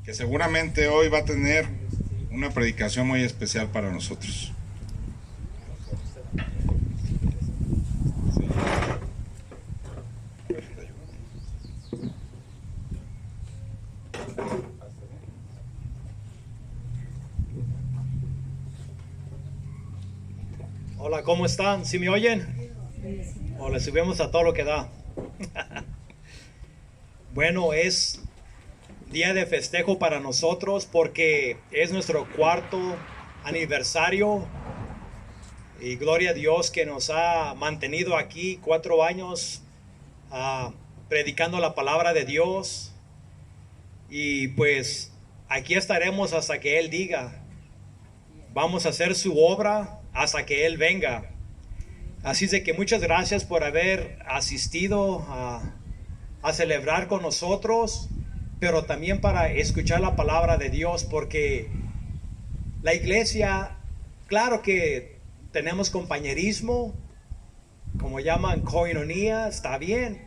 que seguramente hoy va a tener una predicación muy especial para nosotros. Hola, ¿cómo están? ¿Sí me oyen? O le subimos a todo lo que da. Bueno, es día de festejo para nosotros porque es nuestro cuarto aniversario y gloria a Dios que nos ha mantenido aquí 4 años ah, predicando la palabra de Dios, y pues aquí estaremos hasta que Él diga. Vamos a hacer su obra hasta que Él venga. Así es de que muchas gracias por haber asistido a celebrar con nosotros, pero también para escuchar la palabra de Dios, porque la iglesia, claro que tenemos compañerismo, como llaman coinonía, está bien,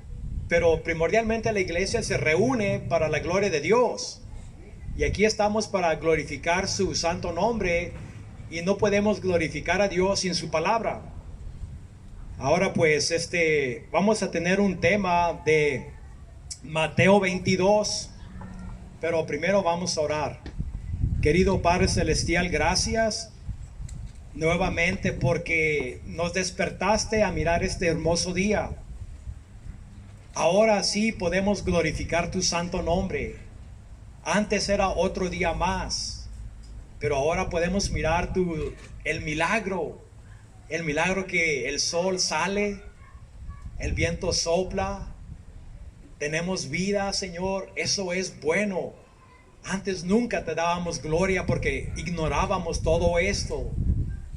pero primordialmente la iglesia se reúne para la gloria de Dios. Y aquí estamos para glorificar su santo nombre, y no podemos glorificar a Dios sin su palabra. Ahora pues vamos a tener un tema de Mateo 22, pero primero vamos a orar. Querido Padre Celestial, gracias nuevamente porque nos despertaste a mirar este hermoso día. Ahora sí podemos glorificar tu santo nombre. Antes era otro día más, pero ahora podemos mirar el milagro que el sol sale, el viento sopla, tenemos vida, Señor. Eso es bueno. Antes nunca te dábamos gloria porque ignorábamos todo esto,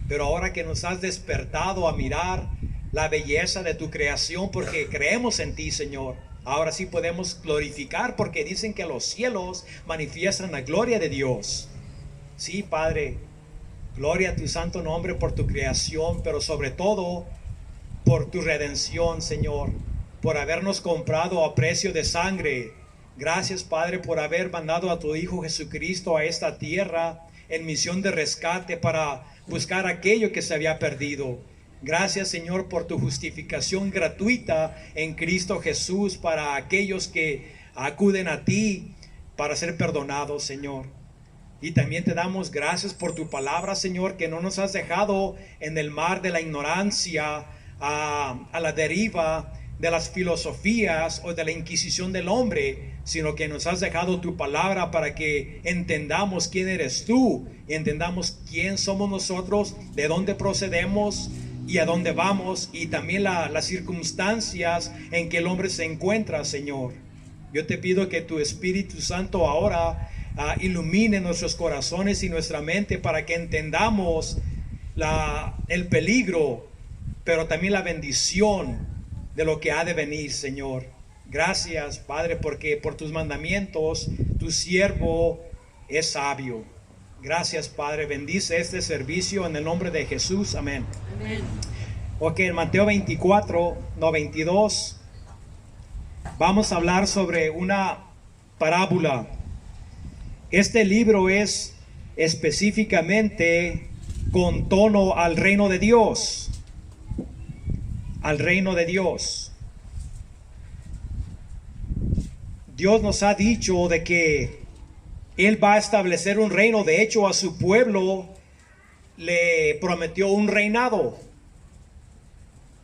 pero ahora que nos has despertado a mirar la belleza de tu creación porque creemos en ti, Señor, ahora sí podemos glorificar, porque dicen que los cielos manifiestan la gloria de Dios. Sí, Padre, gloria a tu santo nombre por tu creación, pero sobre todo por tu redención, Señor, por habernos comprado a precio de sangre. Gracias, Padre, por haber mandado a tu Hijo Jesucristo a esta tierra en misión de rescate para buscar aquello que se había perdido. Gracias, Señor, por tu justificación gratuita en Cristo Jesús para aquellos que acuden a ti para ser perdonados, Señor. Y también te damos gracias por tu palabra, Señor, que no nos has dejado en el mar de la ignorancia, a la deriva de las filosofías o de la inquisición del hombre, sino que nos has dejado tu palabra para que entendamos quién eres tú, y entendamos quién somos nosotros, de dónde procedemos y a dónde vamos, y también las circunstancias en que el hombre se encuentra, Señor. Yo te pido que tu Espíritu Santo ahora ilumine nuestros corazones y nuestra mente para que entendamos el peligro, pero también la bendición de lo que ha de venir, Señor. Gracias, Padre, porque por tus mandamientos tu siervo es sabio. Gracias, Padre. Bendice este servicio en el nombre de Jesús. Amén. Amén. Ok, en Mateo 22, vamos a hablar sobre una parábola. Este libro es específicamente con tono al reino de Dios. Al reino de Dios. Dios nos ha dicho de que Él va a establecer un reino. De hecho, a su pueblo le prometió un reinado.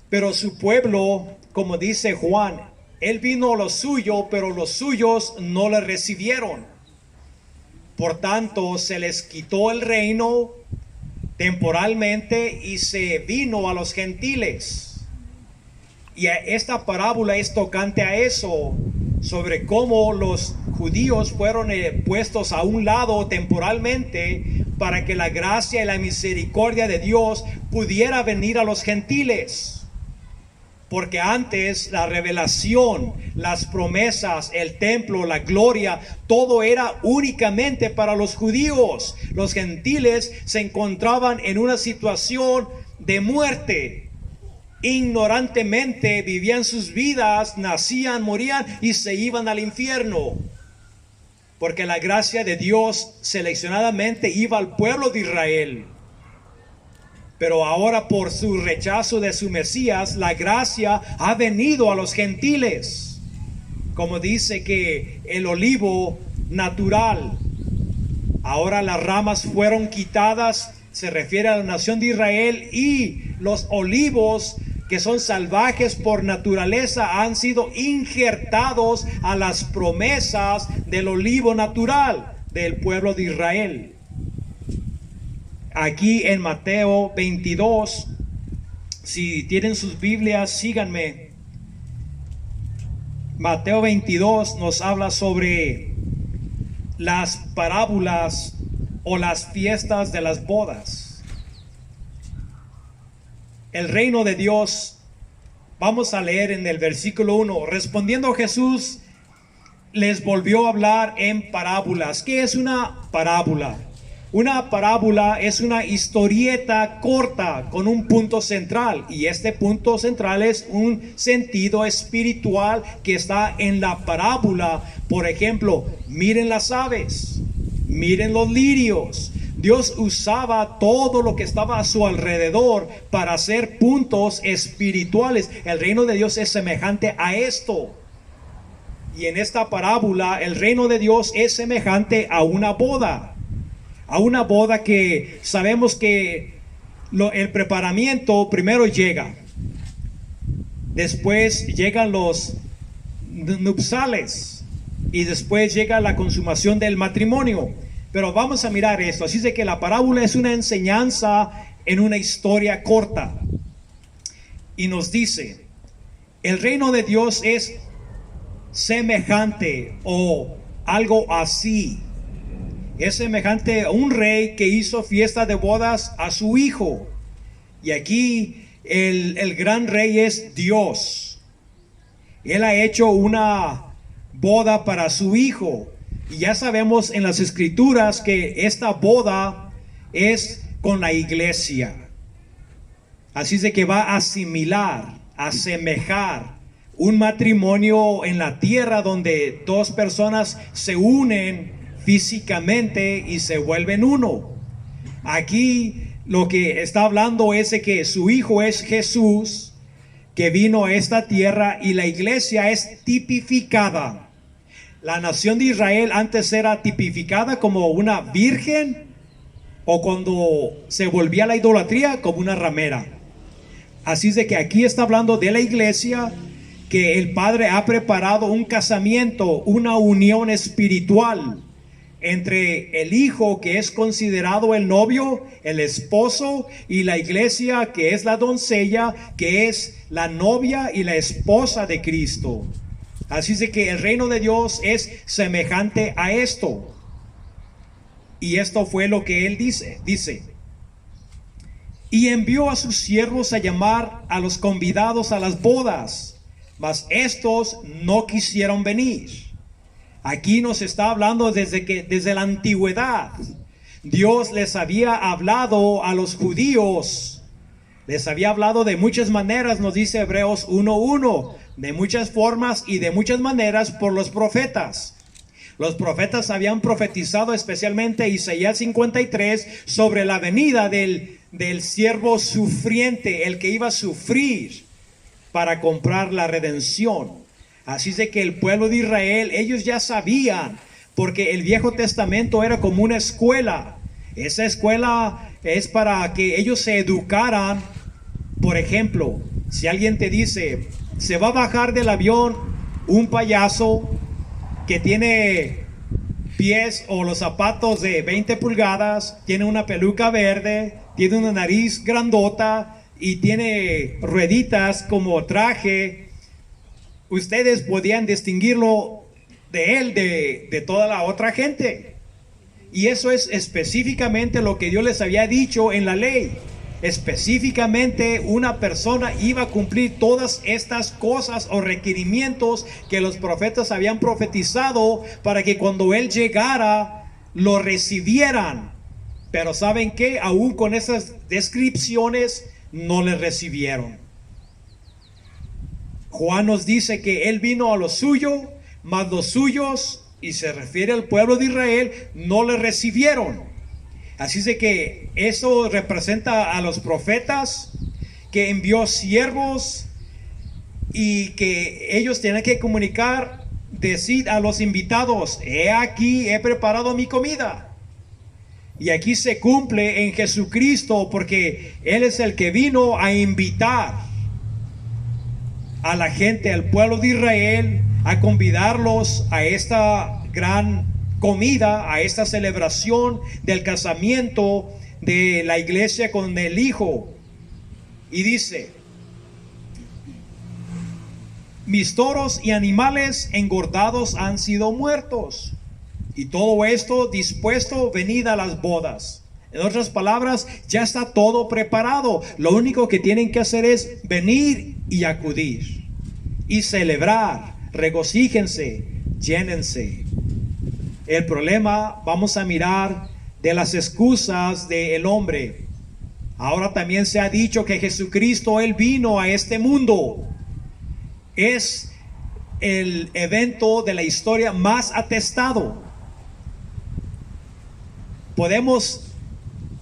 Pero su pueblo, como dice Juan, Él vino a lo suyo, pero los suyos no le recibieron. Por tanto, se les quitó el reino temporalmente y se vino a los gentiles. Y esta parábola es tocante a eso, sobre cómo los judíos fueron puestos a un lado temporalmente para que la gracia y la misericordia de Dios pudiera venir a los gentiles. Porque antes la revelación, las promesas, el templo, la gloria, todo era únicamente para los judíos. Los gentiles se encontraban en una situación de muerte. Ignorantemente vivían sus vidas, nacían, morían y se iban al infierno. porque la gracia de Dios seleccionadamente iba al pueblo de Israel. Pero ahora por su rechazo de su Mesías, la gracia ha venido a los gentiles. Como dice que el olivo natural, ahora las ramas fueron quitadas, se refiere a la nación de Israel, y los olivos que son salvajes por naturaleza han sido injertados a las promesas del olivo natural del pueblo de Israel. Aquí en Mateo 22, si tienen sus Biblias, síganme. Mateo 22 nos habla sobre las parábolas o las fiestas de las bodas. El reino de Dios, vamos a leer en el versículo 1. Respondiendo Jesús, les volvió a hablar en parábolas. ¿Qué es una parábola? Una parábola es una historieta corta con un punto central, y este punto central es un sentido espiritual que está en la parábola. Por ejemplo, miren las aves, miren los lirios. Dios usaba todo lo que estaba a su alrededor para hacer puntos espirituales. El reino de Dios es semejante a esto. Y en esta parábola el reino de Dios es semejante a una boda. A una boda que sabemos que el preparamiento primero llega. Después llegan los nupciales. Y después llega la consumación del matrimonio. Pero vamos a mirar esto. Así de que la parábola es una enseñanza en una historia corta. Y nos dice, el reino de Dios es semejante o algo así. Es semejante a un rey que hizo fiesta de bodas a su hijo. Y aquí el gran rey es Dios. Él ha hecho una boda para su hijo. Y ya sabemos en las escrituras que esta boda es con la iglesia. Así es de que va a asimilar, a asemejar un matrimonio en la tierra donde dos personas se unen físicamente y se vuelven uno. Aquí lo que está hablando es de que su hijo es Jesús, que vino a esta tierra, y la iglesia es tipificada. La nación de Israel antes era tipificada como una virgen, o cuando se volvía a la idolatría, como una ramera. Así es de que aquí está hablando de la iglesia, que el Padre ha preparado un casamiento, una unión espiritual entre el hijo, que es considerado el novio, el esposo, y la iglesia, que es la doncella, que es la novia y la esposa de Cristo. Así es de que el reino de Dios es semejante a esto. Y esto fue lo que él dice. Y envió a sus siervos a llamar a los convidados a las bodas, mas estos no quisieron venir. Aquí nos está hablando desde la antigüedad Dios les había hablado a los judíos. Les había hablado de muchas maneras, nos dice Hebreos 1:1, de muchas formas y de muchas maneras por los profetas. Los profetas habían profetizado, especialmente Isaías 53, sobre la venida del siervo sufriente, el que iba a sufrir para comprar la redención. Así es de que el pueblo de Israel, ellos ya sabían, porque el Viejo Testamento era como una escuela. Esa escuela es para que ellos se educaran. Por ejemplo, si alguien te dice, se va a bajar del avión un payaso que tiene pies o los zapatos de 20 pulgadas, tiene una peluca verde, tiene una nariz grandota y tiene rueditas como traje, ustedes podían distinguirlo de él de toda la otra gente. Y eso es específicamente lo que Dios les había dicho en la ley. Específicamente una persona iba a cumplir todas estas cosas o requerimientos que los profetas habían profetizado para que cuando él llegara lo recibieran. Pero ¿saben qué? Aún con esas descripciones no le recibieron. Juan nos dice que él vino a lo suyo, mas los suyos y se refiere al pueblo de Israel, no le recibieron. Así de que eso representa a los profetas, que envió siervos y que ellos tienen que comunicar, decir a los invitados: he aquí, he preparado mi comida. Y aquí se cumple en Jesucristo, porque Él es el que vino a invitar a la gente, al pueblo de Israel, a convidarlos a esta gran comida, a esta celebración del casamiento de la iglesia con el Hijo. Y dice: mis toros y animales engordados han sido muertos, y todo esto dispuesto, venid a las bodas. En otras palabras, ya está todo preparado. Lo único que tienen que hacer es venir y acudir y celebrar. Regocíjense, llénense. El problema, vamos a mirar de las excusas del hombre. Ahora también se ha dicho que Jesucristo, Él vino a este mundo. Es el evento de la historia más atestado.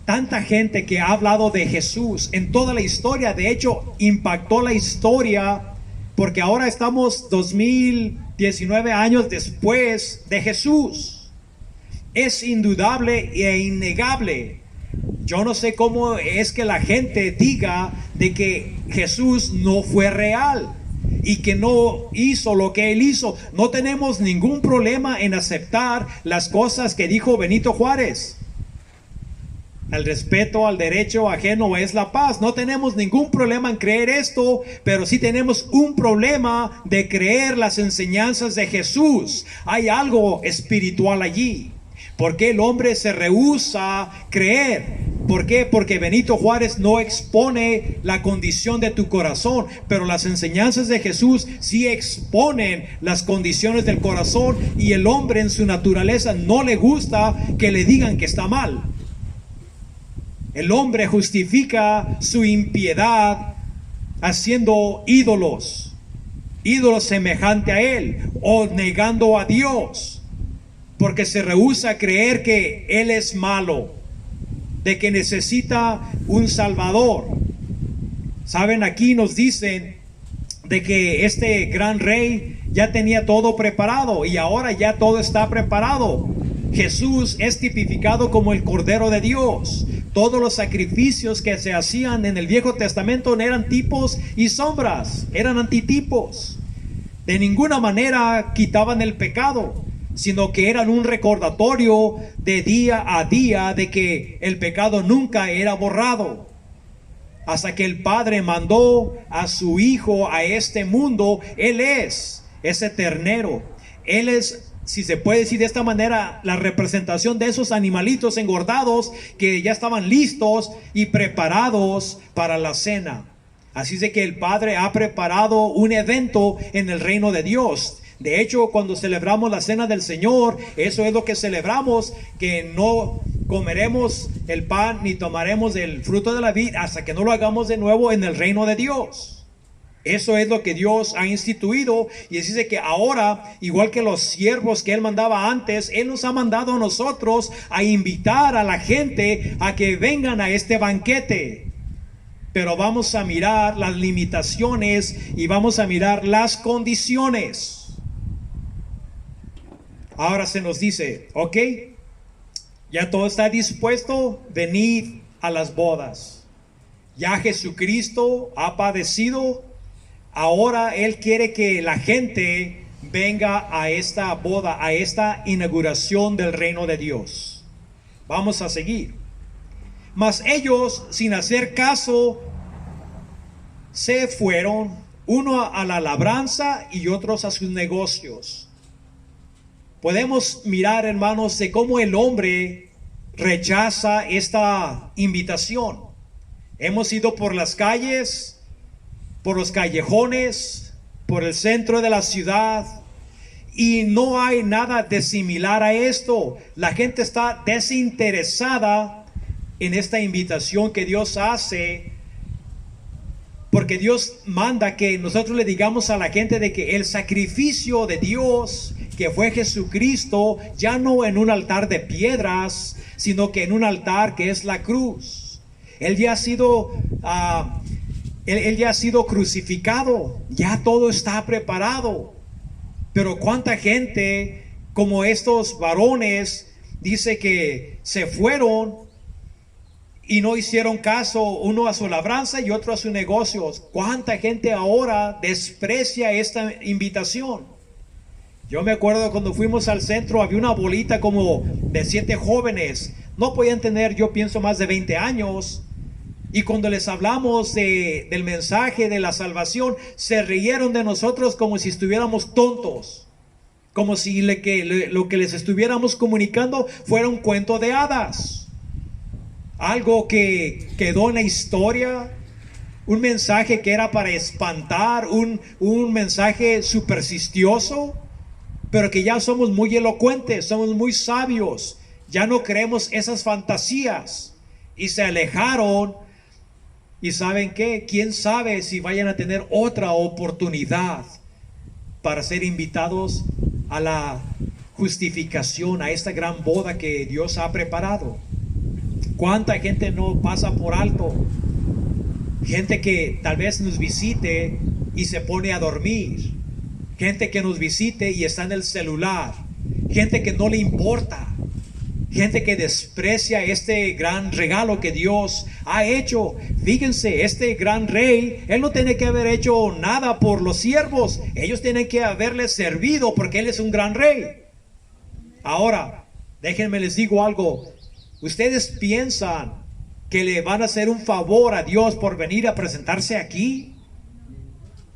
Tanta gente que ha hablado de Jesús en toda la historia, de hecho impactó la historia, porque ahora estamos 2019 años después de Jesús. Es indudable e innegable. Yo no sé cómo es que la gente diga de que Jesús no fue real y que no hizo lo que Él hizo. No tenemos ningún problema en aceptar las cosas que dijo Benito Juárez. El respeto al derecho ajeno es la paz. No tenemos ningún problema en creer esto, pero sí tenemos un problema de creer las enseñanzas de Jesús. Hay algo espiritual allí. ¿Por qué el hombre se rehúsa a creer? ¿Por qué? Porque Benito Juárez no expone la condición de tu corazón, pero las enseñanzas de Jesús sí exponen las condiciones del corazón, y el hombre en su naturaleza no le gusta que le digan que está mal. El hombre justifica su impiedad haciendo ídolos semejante a él, o negando a Dios, porque se rehúsa a creer que Él es malo, de que necesita un Salvador. Saben, aquí nos dicen de que este gran rey ya tenía todo preparado, y ahora ya todo está preparado. Jesús es tipificado como el Cordero de Dios. Todos los sacrificios que se hacían en el Viejo Testamento no eran tipos y sombras, eran antitipos. De ninguna manera quitaban el pecado, sino que eran un recordatorio de día a día de que el pecado nunca era borrado. Hasta que el Padre mandó a su Hijo a este mundo, Él es ese ternero. Él es, si se puede decir de esta manera, la representación de esos animalitos engordados que ya estaban listos y preparados para la cena. Así es de que el Padre ha preparado un evento en el reino de Dios. De hecho, cuando celebramos la cena del Señor, eso es lo que celebramos, que no comeremos el pan ni tomaremos el fruto de la vid hasta que no lo hagamos de nuevo en el reino de Dios. Eso es lo que Dios ha instituido, y dice que ahora, igual que los siervos que Él mandaba antes, Él nos ha mandado a nosotros a invitar a la gente a que vengan a este banquete. Pero vamos a mirar las limitaciones y vamos a mirar las condiciones. Ahora se nos dice, ok, ya todo está dispuesto, venid a las bodas. Ya Jesucristo ha padecido. Ahora Él quiere que la gente venga a esta boda, a esta inauguración del reino de Dios. Vamos a seguir. Mas ellos, sin hacer caso, se fueron, uno a la labranza y otros a sus negocios. Podemos mirar, hermanos, de cómo el hombre rechaza esta invitación. Hemos ido por las calles, por los callejones, por el centro de la ciudad, y no hay nada de similar a esto. La gente está desinteresada en esta invitación que Dios hace, porque Dios manda que nosotros le digamos a la gente de que el sacrificio de Dios que fue Jesucristo, ya no en un altar de piedras, sino que en un altar que es la cruz. Él ya ha sido, él ya ha sido crucificado, ya todo está preparado. Pero cuánta gente, como estos varones, dice que se fueron y no hicieron caso, uno a su labranza y otro a sus negocios. Cuánta gente ahora desprecia esta invitación. Yo me acuerdo cuando fuimos al centro, había una bolita como de 7 jóvenes. No podían tener, yo pienso, más de 20 años. Y cuando les hablamos del mensaje de la salvación, se rieron de nosotros como si estuviéramos tontos. Como si lo que les estuviéramos comunicando fuera un cuento de hadas. Algo que quedó en la historia. Un mensaje que era para espantar. Un mensaje supersticioso. Pero que ya somos muy elocuentes, somos muy sabios. Ya no creemos esas fantasías. Y se alejaron. Y ¿saben qué? ¿Quién sabe si vayan a tener otra oportunidad para ser invitados a la justificación, a esta gran boda que Dios ha preparado? ¿Cuánta gente no pasa por alto? Gente que tal vez nos visite y se pone a dormir. Gente que nos visite y está en el celular. Gente que no le importa. Gente que desprecia este gran regalo que Dios ha hecho. Fíjense, este gran rey, él no tiene que haber hecho nada por los siervos. Ellos tienen que haberle servido porque él es un gran rey. Ahora, déjenme les digo algo. ¿Ustedes piensan que le van a hacer un favor a Dios por venir a presentarse aquí?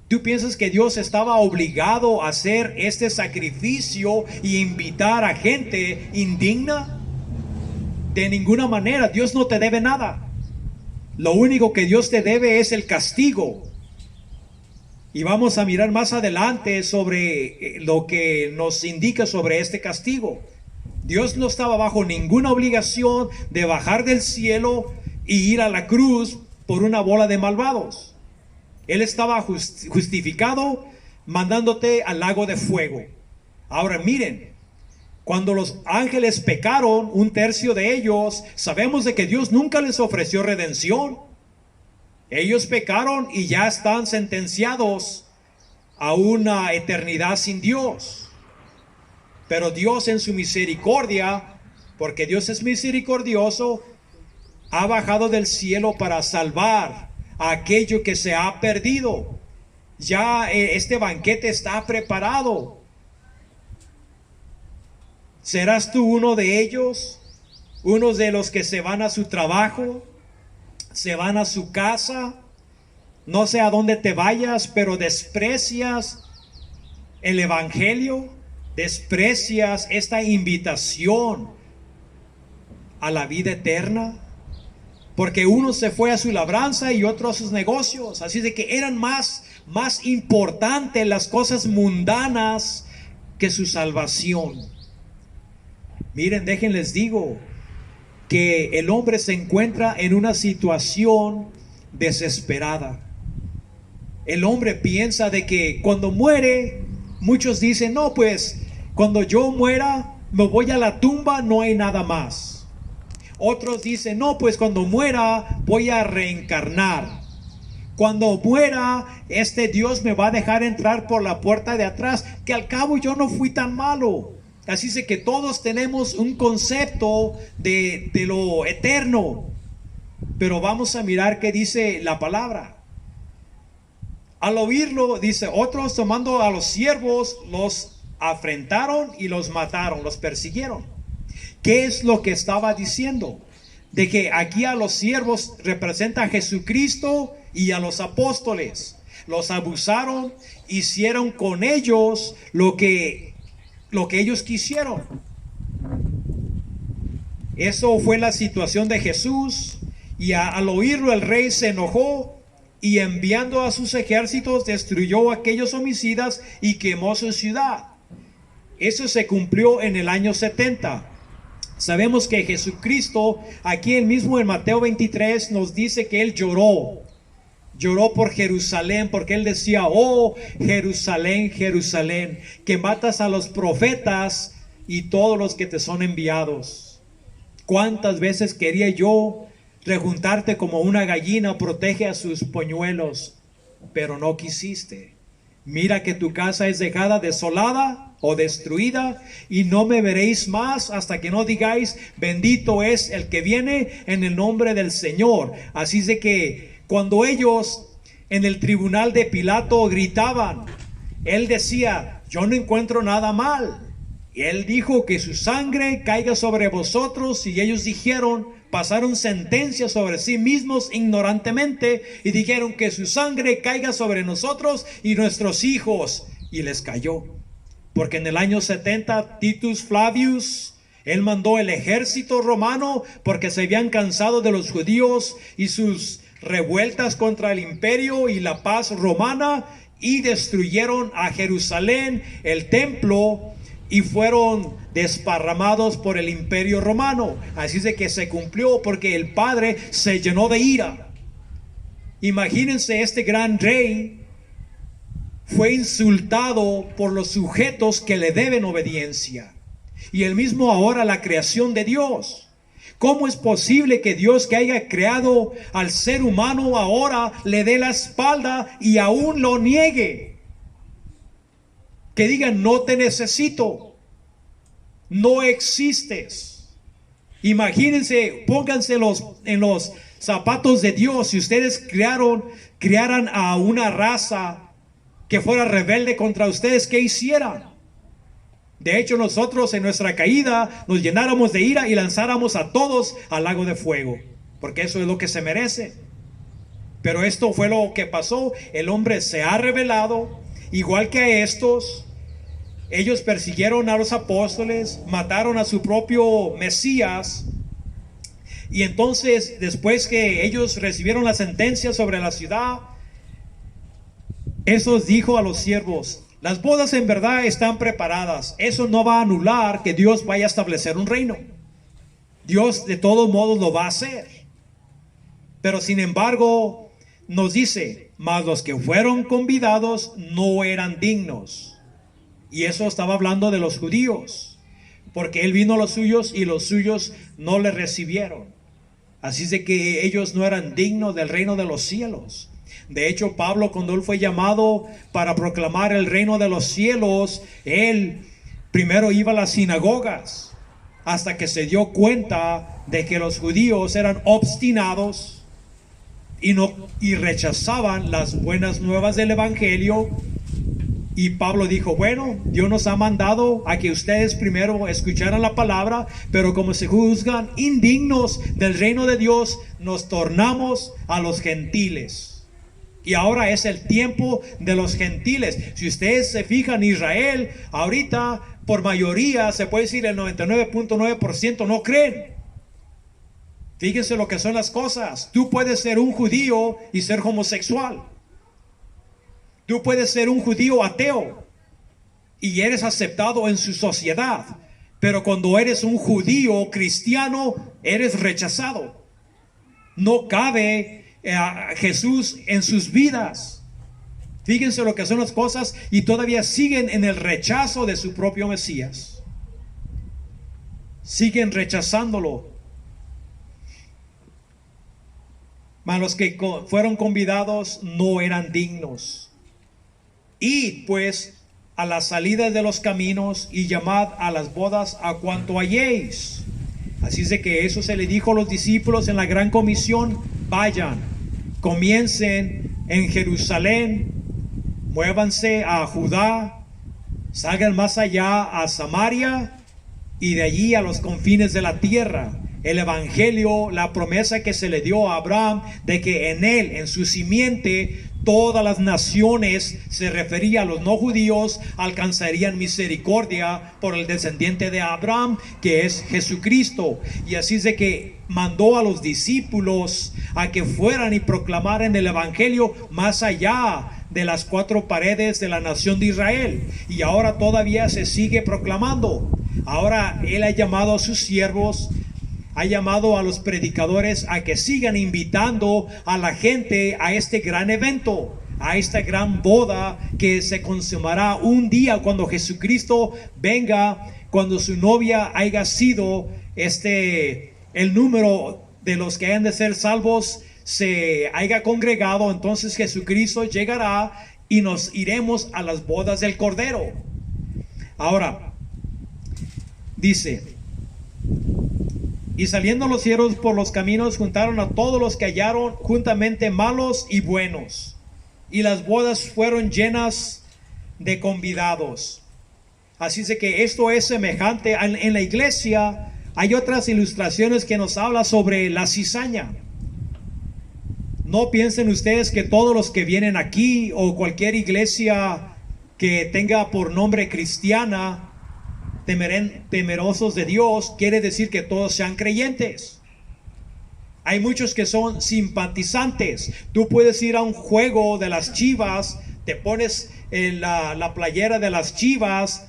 ¿Tú piensas que Dios estaba obligado a hacer este sacrificio y invitar a gente indigna? De ninguna manera. Dios no te debe nada. Lo único que Dios te debe es el castigo. Y vamos a mirar más adelante sobre lo que nos indica sobre este castigo. Dios no estaba bajo ninguna obligación de bajar del cielo y ir a la cruz por una bola de malvados. Él estaba justificado mandándote al lago de fuego. Ahora miren, cuando los ángeles pecaron, 1/3 de ellos, sabemos de que Dios nunca les ofreció redención. Ellos pecaron y ya están sentenciados a una eternidad sin Dios. Pero Dios en su misericordia, porque Dios es misericordioso, ha bajado del cielo para salvar a aquello que se ha perdido. Ya este banquete está preparado. ¿Serás tú uno de ellos? Uno de los que se van a su trabajo, se van a su casa, no sé a dónde te vayas, pero desprecias el evangelio, desprecias esta invitación a la vida eterna, porque uno se fue a su labranza y otro a sus negocios. Así de que eran más importantes las cosas mundanas que su salvación. Miren, déjenles digo que el hombre se encuentra en una situación desesperada. El hombre piensa de que cuando muere, muchos dicen, no, pues cuando yo muera, me voy a la tumba, no hay nada más. Otros dicen, no, pues cuando muera, voy a reencarnar. Cuando muera, este Dios me va a dejar entrar por la puerta de atrás, que al cabo yo no fui tan malo. Así es que todos tenemos un concepto de lo eterno. Pero vamos a mirar qué dice la palabra. Al oírlo, dice, otros tomando a los siervos, los afrentaron y los mataron, los persiguieron. ¿Qué es lo que estaba diciendo? De que aquí a los siervos representa a Jesucristo y a los apóstoles. Los abusaron, hicieron con ellos lo que ellos quisieron. Eso fue la situación de Jesús. Y al oírlo el rey se enojó y enviando a sus ejércitos destruyó a aquellos homicidas y quemó su ciudad. Eso se cumplió en el año 70. Sabemos que Jesucristo, aquí mismo en Mateo 23, nos dice que Él lloró Lloró por Jerusalén porque él decía: oh Jerusalén, Jerusalén, que matas a los profetas y todos los que te son enviados. ¿Cuántas veces quería yo rejuntarte como una gallina protege a sus polluelos? Pero no quisiste. Mira que tu casa es dejada desolada o destruida, y no me veréis más hasta que no digáis: bendito es el que viene en el nombre del Señor. Así es de que cuando ellos en el tribunal de Pilato gritaban, él decía: yo no encuentro nada mal. Y él dijo: que su sangre caiga sobre vosotros. Y ellos dijeron, pasaron sentencia sobre sí mismos ignorantemente y dijeron: que su sangre caiga sobre nosotros y nuestros hijos. Y les cayó. Porque en el año 70 Titus Flavius, él mandó el ejército romano porque se habían cansado de los judíos y sus revueltas contra el imperio y la paz romana, y destruyeron a Jerusalén, el templo, y fueron desparramados por el imperio romano. Así es de que se cumplió, porque el Padre se llenó de ira. Imagínense, este gran rey fue insultado por los sujetos que le deben obediencia. Y el mismo ahora la creación de Dios. ¿Cómo es posible que Dios, que haya creado al ser humano, ahora le dé la espalda y aún lo niegue? Que digan: no te necesito, no existes. Imagínense, pónganse en los zapatos de Dios. Si ustedes crearan a una raza que fuera rebelde contra ustedes, ¿qué hicieran? De hecho, nosotros en nuestra caída nos llenáramos de ira y lanzáramos a todos al lago de fuego, porque eso es lo que se merece. Pero esto fue lo que pasó. El hombre se ha rebelado, igual que a estos. Ellos persiguieron a los apóstoles, mataron a su propio Mesías. Y entonces, después que ellos recibieron la sentencia sobre la ciudad, Jesús dijo a los siervos: las bodas en verdad están preparadas. Eso no va a anular que Dios vaya a establecer un reino. Dios de todos modos lo va a hacer. Pero sin embargo nos dice: mas los que fueron convidados no eran dignos. Y eso estaba hablando de los judíos, porque él vino a los suyos y los suyos no le recibieron. Así es de que ellos no eran dignos del reino de los cielos. De hecho, Pablo, cuando él fue llamado para proclamar el reino de los cielos, él primero iba a las sinagogas, hasta que se dio cuenta de que los judíos eran obstinados y rechazaban las buenas nuevas del evangelio. Y Pablo dijo: bueno, Dios nos ha mandado a que ustedes primero escucharan la palabra, pero como se juzgan indignos del reino de Dios, nos tornamos a los gentiles. Y ahora es el tiempo de los gentiles. Si ustedes se fijan, Israel ahorita, por mayoría, se puede decir el 99.9% no creen. Fíjense lo que son las cosas. Tú puedes ser un judío y ser homosexual. Tú puedes ser un judío ateo y eres aceptado en su sociedad. Pero cuando eres un judío cristiano, eres rechazado. No cabe a Jesús en sus vidas. Fíjense lo que son las cosas, y todavía siguen en el rechazo de su propio Mesías. Siguen rechazándolo. Mas los que fueron convidados no eran dignos. Id pues a la salida de los caminos y llamad a las bodas a cuanto halléis. Así es de que eso se le dijo a los discípulos en la gran comisión: vayan, comiencen en Jerusalén, muévanse a Judá, salgan más allá a Samaria y de allí a los confines de la tierra. El evangelio, la promesa que se le dio a Abraham de que en él, en su simiente, todas las naciones, se refería a los no judíos, alcanzarían misericordia por el descendiente de Abraham, que es Jesucristo. Y así es de que mandó a los discípulos a que fueran y proclamaran el evangelio más allá de las cuatro paredes de la nación de Israel. Y ahora todavía se sigue proclamando. Ahora él ha llamado a sus siervos ha llamado a los predicadores a que sigan invitando a la gente a este gran evento, a esta gran boda que se consumará un día cuando Jesucristo venga, cuando su novia haya sido el número de los que hayan de ser salvos se haya congregado. Entonces Jesucristo llegará y nos iremos a las bodas del Cordero. Ahora dice: y saliendo los siervos por los caminos, juntaron a todos los que hallaron juntamente, malos y buenos, y las bodas fueron llenas de convidados. Así es que esto es semejante. En la iglesia hay otras ilustraciones que nos habla sobre la cizaña. No piensen ustedes que todos los que vienen aquí, o cualquier iglesia que tenga por nombre cristiana, temerosos de Dios, quiere decir que todos sean creyentes. Hay muchos que son simpatizantes. Tú puedes ir a un juego de las Chivas, te pones en la playera de las Chivas,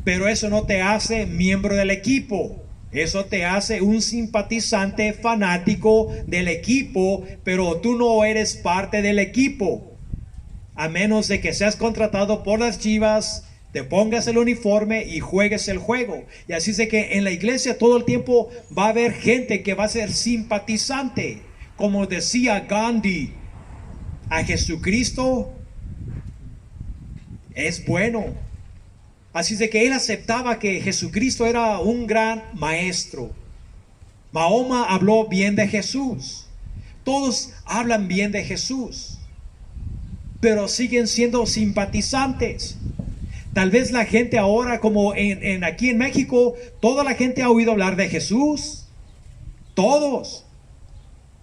pero eso no te hace miembro del equipo. Eso te hace un simpatizante fanático del equipo, pero tú no eres parte del equipo, a menos de que seas contratado por las Chivas, te pongas el uniforme y juegues el juego. Y así es de que en la iglesia todo el tiempo va a haber gente que va a ser simpatizante. Como decía Gandhi, a Jesucristo es bueno. Así es de que él aceptaba que Jesucristo era un gran maestro. Mahoma habló bien de Jesús. Todos hablan bien de Jesús, pero siguen siendo simpatizantes. Tal vez la gente ahora, como aquí en México, toda la gente ha oído hablar de Jesús. Todos.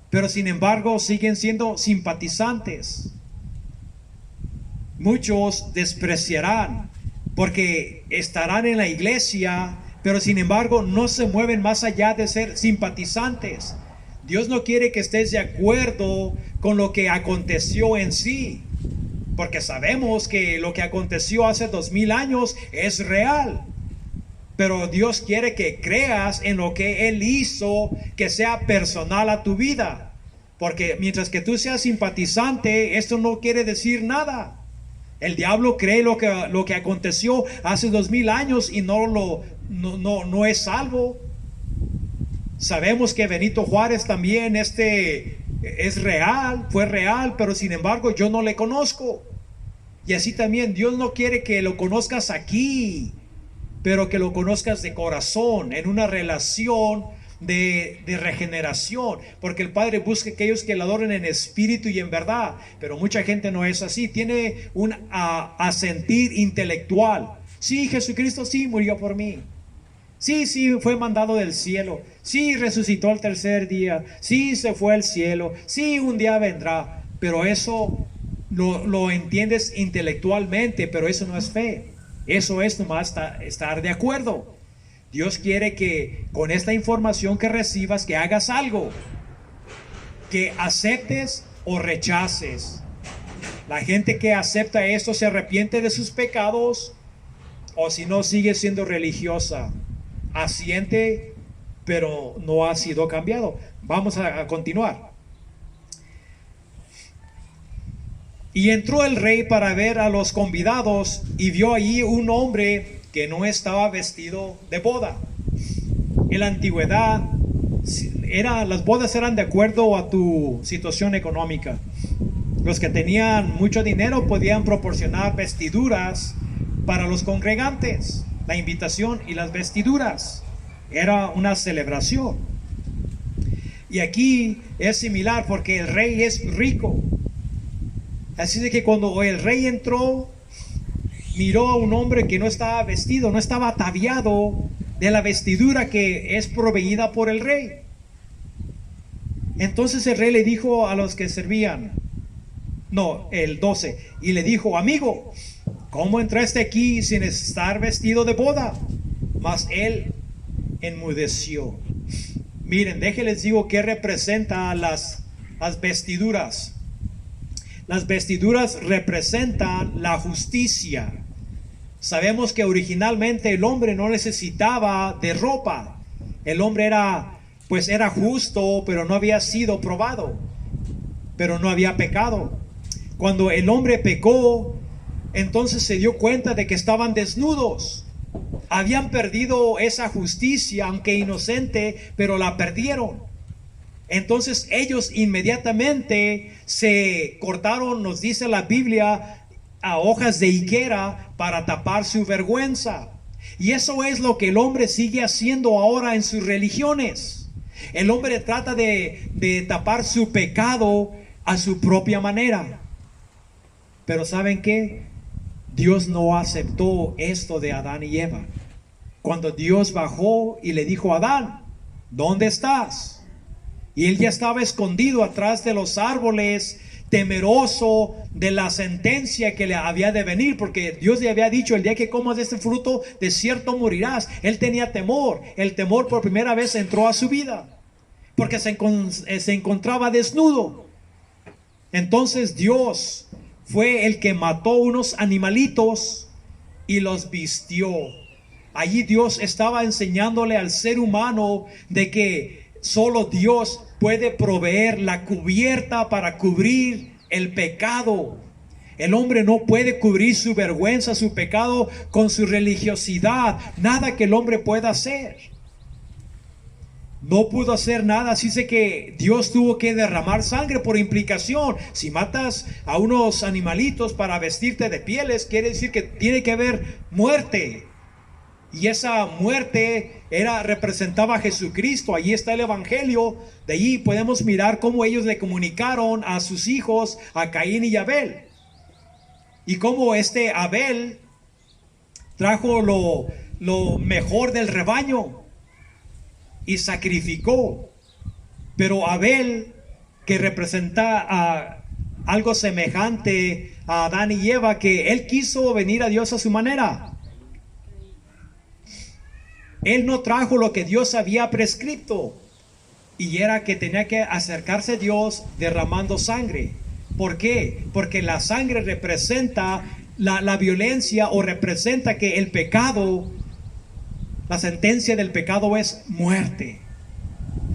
Pero sin embargo siguen siendo simpatizantes. Muchos despreciarán porque estarán en la iglesia, pero sin embargo no se mueven más allá de ser simpatizantes. Dios no quiere que estés de acuerdo con lo que aconteció en sí, porque sabemos que lo que aconteció hace 2000 años es real. Pero Dios quiere que creas en lo que Él hizo, que sea personal a tu vida. Porque mientras que tú seas simpatizante, esto no quiere decir nada. El diablo cree lo que aconteció hace 2000 años y no es salvo. Sabemos que Benito Juárez también es real, fue real, pero sin embargo yo no le conozco. Y así también Dios no quiere que lo conozcas aquí, pero que lo conozcas de corazón, en una relación de regeneración, porque el Padre busca aquellos que le adoren en espíritu y en verdad. Pero mucha gente no es así, tiene un asentir intelectual. Sí, Jesucristo sí murió por mí. Sí, fue mandado del cielo. Sí, resucitó al tercer día. Sí, se fue al cielo. Sí, un día vendrá. Pero eso lo entiendes intelectualmente, pero eso no es fe. Eso es nomás estar de acuerdo. Dios quiere que con esta información que recibas, que hagas algo, que aceptes o rechaces. La gente que acepta esto se arrepiente de sus pecados, o si no, sigue siendo religiosa. Asiente, pero no ha sido cambiado. Vamos a continuar. Y entró el rey para ver a los convidados, y vio allí un hombre que no estaba vestido de boda. En la antigüedad, las bodas eran de acuerdo a tu situación económica. Los que tenían mucho dinero podían proporcionar vestiduras para los congregantes. La invitación y las vestiduras era una celebración. Y aquí es similar porque el rey es rico. Así de que cuando el rey entró, miró a un hombre que no estaba vestido, no estaba ataviado de la vestidura que es proveída por el rey. Entonces el rey le dijo a los que servían, el 12, y le dijo: amigo, ¿cómo entraste aquí sin estar vestido de boda? Mas él enmudeció. Miren, déjenles digo qué representa las vestiduras. Las vestiduras representan la justicia. Sabemos que originalmente el hombre no necesitaba de ropa. El hombre era pues era justo, pero no había sido probado, pero no había pecado. Cuando el hombre pecó, entonces se dio cuenta de que estaban desnudos. Habían perdido esa justicia, aunque inocente, pero la perdieron. Entonces ellos inmediatamente se cortaron, nos dice la Biblia, a hojas de higuera para tapar su vergüenza. Y eso es lo que el hombre sigue haciendo ahora en sus religiones. El hombre trata de tapar su pecado a su propia manera. Pero ¿saben qué? Dios no aceptó esto de Adán y Eva. Cuando Dios bajó y le dijo a Adán, ¿dónde estás? Y él ya estaba escondido atrás de los árboles, temeroso de la sentencia que le había de venir, porque Dios le había dicho, el día que comas de este fruto, de cierto morirás. Él tenía temor. El temor por primera vez entró a su vida, porque se encontraba desnudo. Entonces Dios fue el que mató unos animalitos y los vistió. Allí Dios estaba enseñándole al ser humano de que solo Dios puede proveer la cubierta para cubrir el pecado. El hombre no puede cubrir su vergüenza, su pecado con su religiosidad. Nada que el hombre pueda hacer. No pudo hacer nada, así es que Dios tuvo que derramar sangre por implicación. Si matas a unos animalitos para vestirte de pieles, quiere decir que tiene que haber muerte. Y esa muerte representaba a Jesucristo. Allí está el Evangelio. De allí podemos mirar cómo ellos le comunicaron a sus hijos, a Caín y Abel. Y cómo Abel trajo lo mejor del rebaño y sacrificó. Pero Abel, que representa a algo semejante a Adán y Eva, que él quiso venir a Dios a su manera. Él no trajo lo que Dios había prescrito, y era que tenía que acercarse a Dios derramando sangre. ¿Por qué? Porque la sangre representa la violencia, o representa que el pecado, la sentencia del pecado es muerte.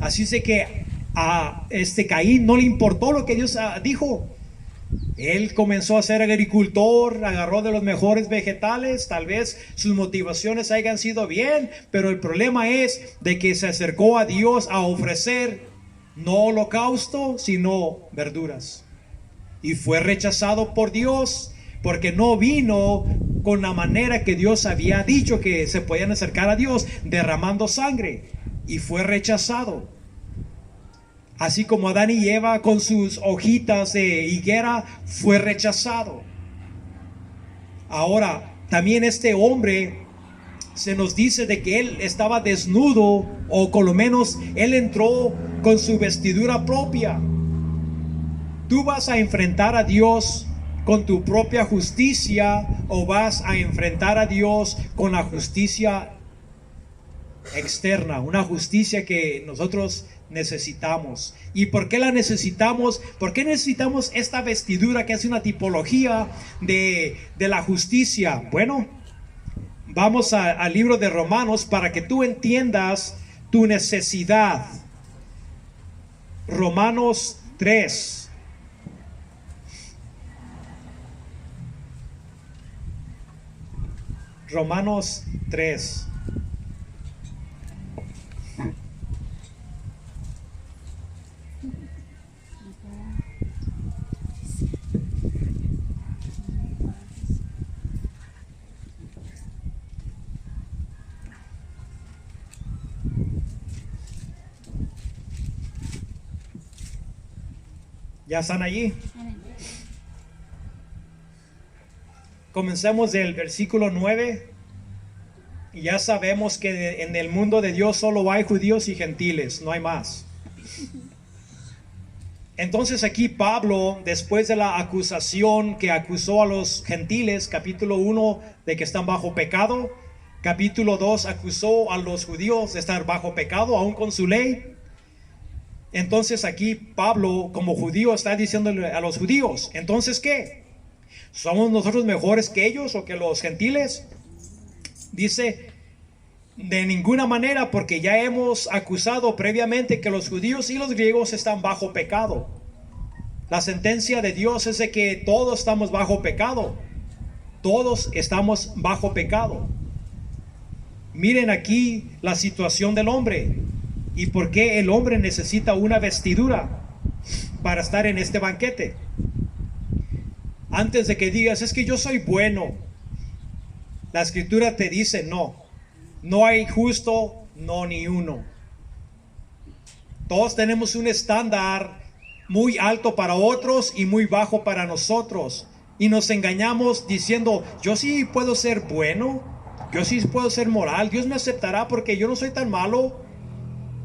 Así es de que a Caín no le importó lo que Dios dijo. Él comenzó a ser agricultor, agarró de los mejores vegetales. Tal vez sus motivaciones hayan sido bien, pero el problema es de que se acercó a Dios a ofrecer no holocausto, sino verduras. Y fue rechazado por Dios, porque no vino con la manera que Dios había dicho que se podían acercar a Dios, derramando sangre, y fue rechazado. Así como Adán y Eva con sus hojitas de higuera fue rechazado. Ahora, también este hombre se nos dice de que él estaba desnudo, o con lo menos él entró con su vestidura propia. ¿Tú vas a enfrentar a Dios con tu propia justicia, o vas a enfrentar a Dios con la justicia externa, una justicia que nosotros necesitamos? ¿Y por qué la necesitamos? ¿Por qué necesitamos esta vestidura que hace una tipología de la justicia? Bueno, vamos al libro de Romanos para que tú entiendas tu necesidad. Romanos 3. Romanos 3. ¿Ya están allí? Comencemos del versículo 9. Y ya sabemos que en el mundo de Dios solo hay judíos y gentiles, no hay más. Entonces aquí Pablo, después de la acusación que acusó a los gentiles, capítulo 1 de que están bajo pecado, capítulo 2 acusó a los judíos de estar bajo pecado aún con su ley. Entonces aquí Pablo, como judío, está diciéndole a los judíos, entonces ¿qué? ¿Somos nosotros mejores que ellos o que los gentiles? Dice, De ninguna manera, porque ya hemos acusado previamente que los judíos y los griegos están bajo pecado. La sentencia de Dios es de que todos estamos bajo pecado. Todos estamos bajo pecado. Miren aquí la situación del hombre y por qué el hombre necesita una vestidura para estar en este banquete. Antes de que digas, es que yo soy bueno, la escritura te dice no hay justo, no ni uno. Todos tenemos un estándar muy alto para otros y muy bajo para nosotros. Y nos engañamos diciendo, yo sí puedo ser bueno, yo sí puedo ser moral, Dios me aceptará porque yo no soy tan malo.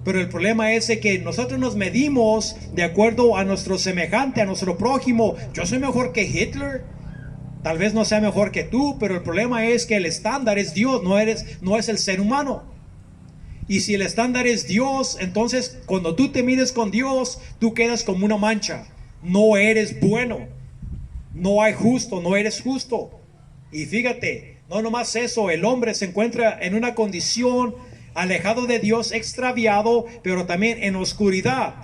Pero el problema es de que nosotros nos medimos de acuerdo a nuestro semejante, a nuestro prójimo. Yo soy mejor que Hitler, tal vez no sea mejor que tú, pero el problema es que el estándar es Dios, no es el ser humano. Y si el estándar es Dios, entonces cuando tú te mides con Dios, tú quedas como una mancha. No eres bueno, no hay justo, no eres justo. Y fíjate, no nomás eso, el hombre se encuentra en una condición alejado de Dios, extraviado, pero también en oscuridad.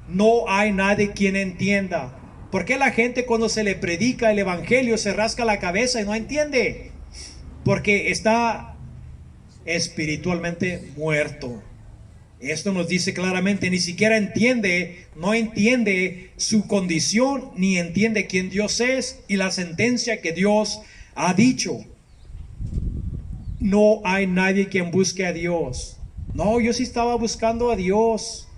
No hay nadie quien entienda. ¿Por qué la gente cuando se le predica el evangelio se rasca la cabeza y no entiende? Porque está espiritualmente muerto. Esto nos dice claramente, ni siquiera entiende, no entiende su condición, ni entiende quién Dios es y la sentencia que Dios ha dicho. No hay nadie quien busque a Dios. No, yo sí estaba buscando a Dios.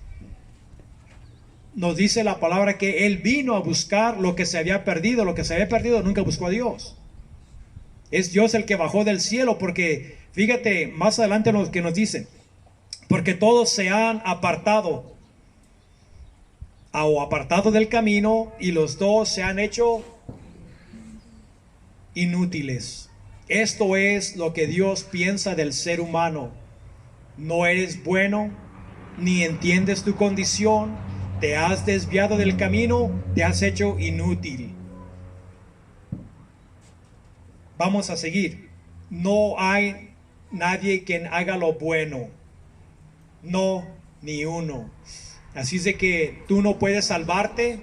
Nos dice la palabra que Él vino a buscar lo que se había perdido. Lo que se había perdido nunca buscó a Dios. Es Dios el que bajó del cielo, porque fíjate más adelante lo que nos dicen. Porque todos se han apartado del camino y los dos se han hecho inútiles. Esto es lo que Dios piensa del ser humano. No eres bueno, ni entiendes tu condición, te has desviado del camino, te has hecho inútil. Vamos a seguir. No hay nadie quien haga lo bueno. No, ni uno. Así es de que tú no puedes salvarte,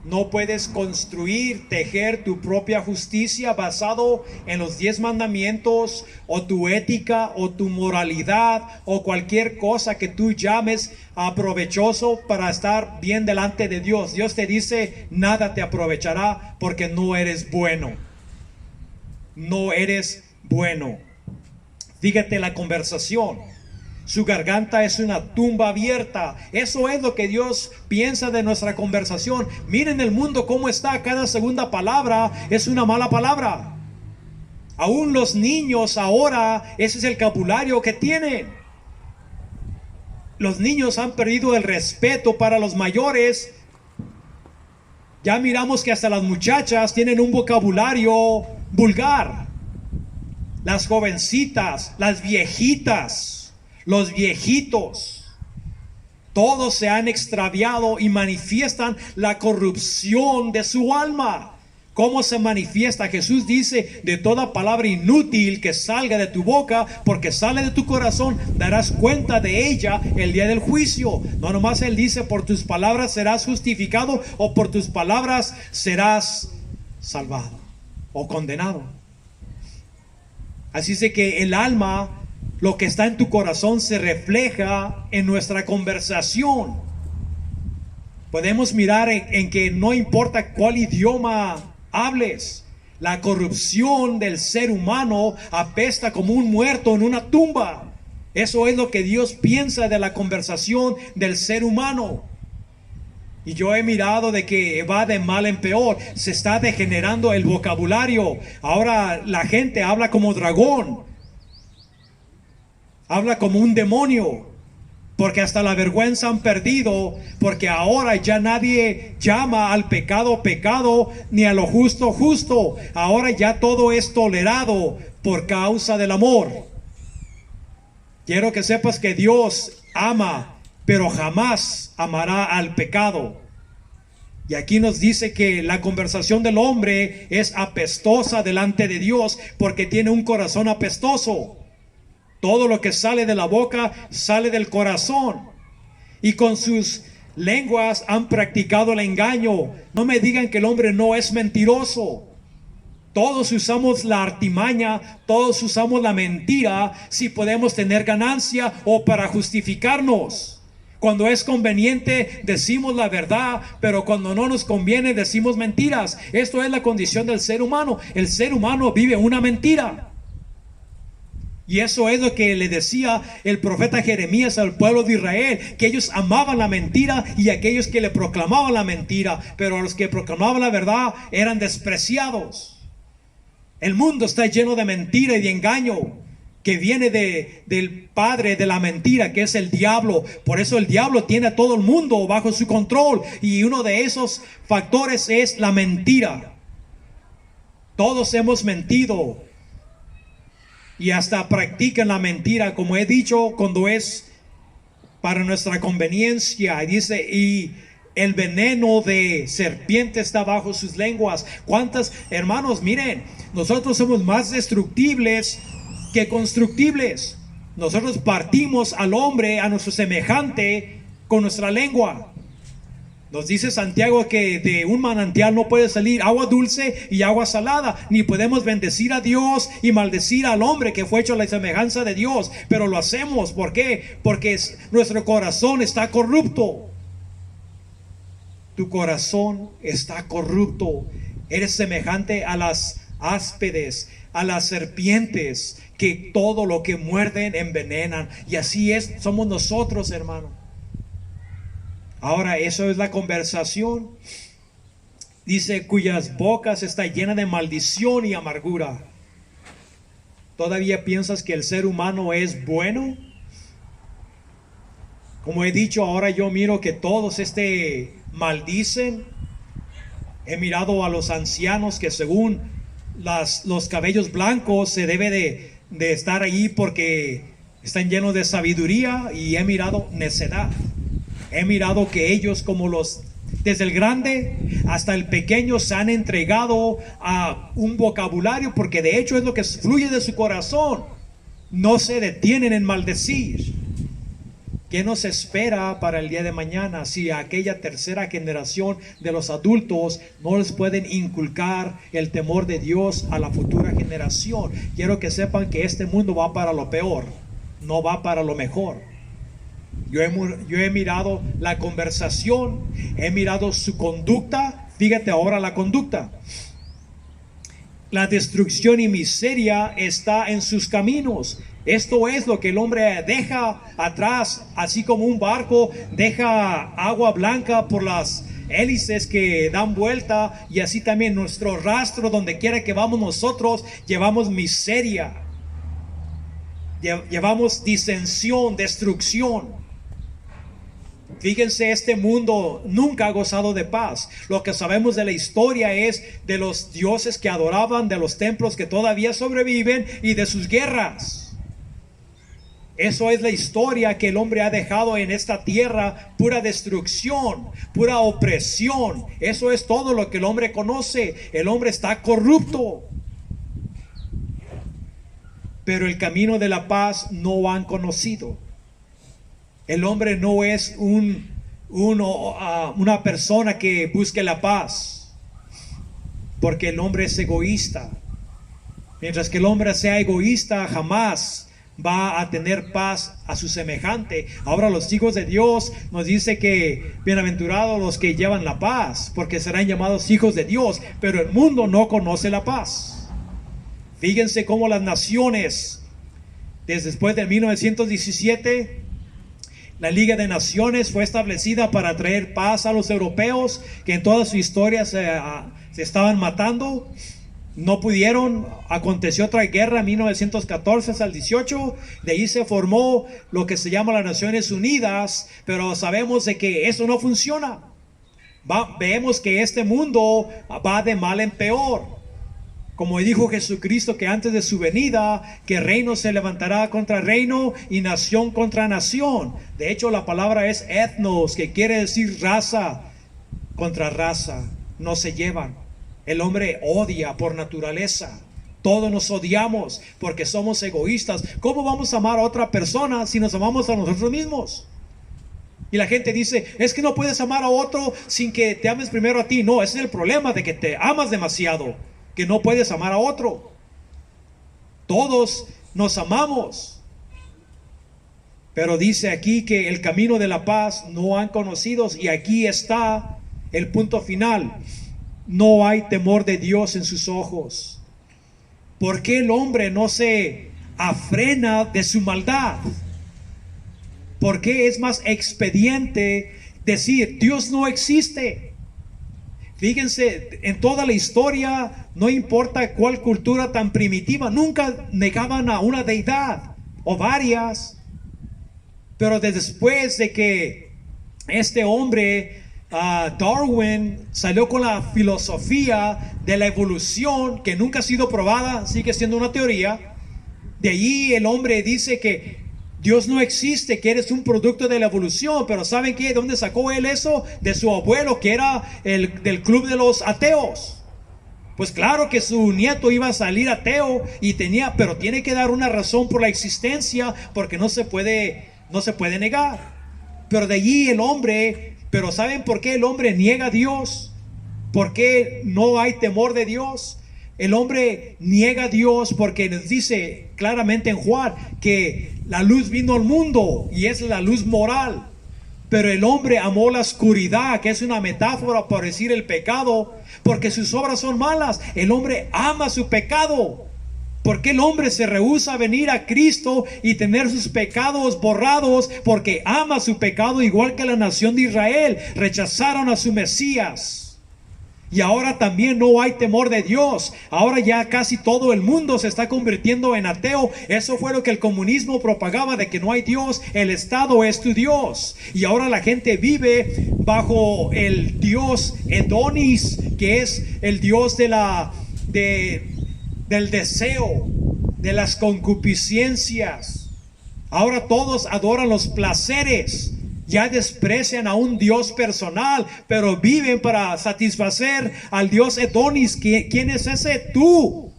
no puedes construir, tejer tu propia justicia basado en los 10 mandamientos o tu ética o tu moralidad o cualquier cosa que tú llames aprovechoso para estar bien delante de Dios. Dios te dice, nada te aprovechará porque no eres bueno. No eres bueno. Fíjate la conversación. Su garganta es una tumba abierta. Eso es lo que Dios piensa de nuestra conversación. Miren el mundo cómo está. Cada segunda palabra es una mala palabra. Aún los niños ahora, ese es el vocabulario que tienen. Los niños han perdido el respeto para los mayores. Ya miramos que hasta las muchachas tienen un vocabulario vulgar. Las jovencitas, las viejitas, los viejitos, todos se han extraviado y manifiestan la corrupción de su alma. ¿Cómo se manifiesta? Jesús dice, de toda palabra inútil que salga de tu boca, porque sale de tu corazón, darás cuenta de ella el día del juicio. No nomás Él dice, por tus palabras serás justificado o por tus palabras serás salvado o condenado. Así es de que el alma, lo que está en tu corazón se refleja en nuestra conversación. Podemos mirar en que no importa cuál idioma hables, la corrupción del ser humano apesta como un muerto en una tumba. Eso es lo que Dios piensa de la conversación del ser humano. Y yo he mirado de que va de mal en peor. Se está degenerando el vocabulario. Ahora la gente habla como dragón. Habla como un demonio, porque hasta la vergüenza han perdido, porque ahora ya nadie llama al pecado pecado, ni a lo justo justo. Ahora ya todo es tolerado por causa del amor. Quiero que sepas que Dios ama, pero jamás amará al pecado. Y aquí nos dice que la conversación del hombre es apestosa delante de Dios, porque tiene un corazón apestoso. Todo lo que sale de la boca sale del corazón. Y con sus lenguas han practicado el engaño. No me digan que el hombre no es mentiroso. Todos usamos la artimaña, todos usamos la mentira si podemos tener ganancia o para justificarnos. Cuando es conveniente decimos la verdad, pero cuando no nos conviene decimos mentiras. Esto es la condición del ser humano. El ser humano vive una mentira. Y eso es lo que le decía el profeta Jeremías al pueblo de Israel, que ellos amaban la mentira y aquellos que le proclamaban la mentira, pero a los que proclamaban la verdad eran despreciados. El mundo está lleno de mentira y de engaño que viene del padre de la mentira, que es el diablo. Por eso el diablo tiene a todo el mundo bajo su control, y uno de esos factores es la mentira. Todos hemos mentido y hasta practican la mentira, como he dicho, cuando es para nuestra conveniencia. Y dice, y el veneno de serpiente está bajo sus lenguas. ¿Cuántas, hermanos? Miren, nosotros somos más destructibles que constructibles. Nosotros partimos al hombre, a nuestro semejante, con nuestra lengua. Nos dice Santiago que de un manantial no puede salir agua dulce y agua salada, ni podemos bendecir a Dios y maldecir al hombre que fue hecho a la semejanza de Dios, pero lo hacemos. ¿Por qué? Porque nuestro corazón está corrupto. Tu corazón está corrupto. Eres semejante a las áspides, a las serpientes, que todo lo que muerden envenenan. Y así somos nosotros, hermano. Ahora, eso es la conversación. Dice, cuyas bocas está llena de maldición y amargura. ¿Todavía piensas que el ser humano es bueno? Como he dicho, ahora yo miro que todos maldicen. He mirado a los ancianos que según los cabellos blancos se debe de estar ahí porque están llenos de sabiduría, y he mirado necedad. He mirado que ellos, desde el grande hasta el pequeño, se han entregado a un vocabulario, porque de hecho es lo que fluye de su corazón. No se detienen en maldecir. ¿Qué nos espera para el día de mañana si a aquella tercera generación de los adultos no les pueden inculcar el temor de Dios a la futura generación? Quiero que sepan que este mundo va para lo peor, no va para lo mejor. Yo he mirado la conversación, he mirado su conducta. Fíjate ahora la conducta. La destrucción y miseria está en sus caminos. Esto es lo que el hombre deja atrás, así como un barco deja agua blanca por las hélices que dan vuelta, y así también nuestro rastro, donde quiera que vamos nosotros, llevamos miseria, llevamos disensión, destrucción. Fíjense, este mundo nunca ha gozado de paz. Lo que sabemos de la historia es de los dioses que adoraban, de los templos que todavía sobreviven y de sus guerras. Eso es la historia que el hombre ha dejado en esta tierra: pura destrucción, pura opresión. Eso es todo lo que el hombre conoce. El hombre está corrupto. Pero el camino de la paz no han conocido. El hombre no es una persona que busque la paz, porque el hombre es egoísta. Mientras que el hombre sea egoísta, jamás va a tener paz a su semejante. Ahora los hijos de Dios nos dice que bienaventurados los que llevan la paz, porque serán llamados hijos de Dios. Pero el mundo no conoce la paz. Fíjense cómo las naciones, después de 1917, la Liga de Naciones fue establecida para traer paz a los europeos, que en toda su historia se estaban matando. No pudieron. Aconteció otra guerra en 1914 hasta el 18. De ahí se formó lo que se llama las Naciones Unidas. Pero sabemos de que eso no funciona. Vemos que este mundo va de mal en peor. Como dijo Jesucristo, que antes de su venida, que reino se levantará contra reino y nación contra nación. De hecho, la palabra es etnos, que quiere decir raza contra raza. No se llevan. El hombre odia por naturaleza. Todos nos odiamos porque somos egoístas. ¿Cómo vamos a amar a otra persona si nos amamos a nosotros mismos? Y la gente dice, es que no puedes amar a otro sin que te ames primero a ti. No, ese es el problema, de que te amas demasiado, que no puedes amar a otro. Todos nos amamos. Pero dice aquí que el camino de la paz no han conocido, y aquí está el punto final. No hay temor de Dios en sus ojos. ¿Por qué el hombre no se afrena de su maldad? ¿Por qué es más expediente decir Dios no existe? Fíjense, en toda la historia, no importa cuál cultura tan primitiva, nunca negaban a una deidad o varias. Pero después de que este hombre, Darwin, salió con la filosofía de la evolución, que nunca ha sido probada, sigue siendo una teoría, de allí el hombre dice que Dios no existe, que eres un producto de la evolución. Pero ¿saben qué? ¿De dónde sacó él eso? De su abuelo, que era del club de los ateos. Pues claro que su nieto iba a salir ateo, pero tiene que dar una razón por la existencia, porque no se puede negar. Pero de allí el hombre, pero ¿saben por qué el hombre niega a Dios? ¿Por qué no hay temor de Dios? El hombre niega a Dios porque nos dice claramente en Juan que la luz vino al mundo y es la luz moral. Pero el hombre amó la oscuridad, que es una metáfora para decir el pecado, porque sus obras son malas. El hombre ama su pecado. ¿Por qué el hombre se rehúsa a venir a Cristo y tener sus pecados borrados? Porque ama su pecado, igual que la nación de Israel. Rechazaron a su Mesías. Y ahora también no hay temor de Dios. Ahora ya casi todo el mundo se está convirtiendo en ateo. Eso fue lo que el comunismo propagaba, de que no hay Dios, el Estado es tu Dios. Y ahora la gente vive bajo el Dios Adonis, que es el Dios del deseo, de las concupiscencias. Ahora todos adoran los placeres. Ya desprecian a un Dios personal, pero viven para satisfacer al Dios Adonis. ¿Quién es ese? Tú.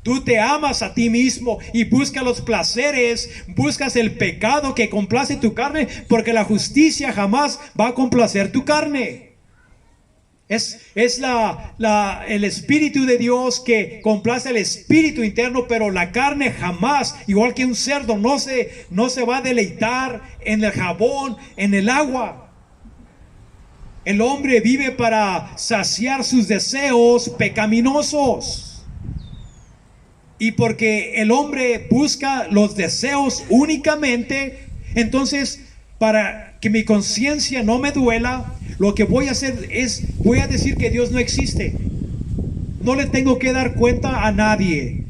Tú te amas a ti mismo y buscas los placeres, buscas el pecado que complace tu carne, porque la justicia jamás va a complacer tu carne. Es el Espíritu de Dios que complace el espíritu interno, pero la carne jamás, igual que un cerdo, no se va a deleitar en el jabón, en el agua. El hombre vive para saciar sus deseos pecaminosos. Y porque el hombre busca los deseos únicamente, entonces, para que mi conciencia no me duela, lo que voy a hacer es, voy a decir que Dios no existe. No le tengo que dar cuenta a nadie.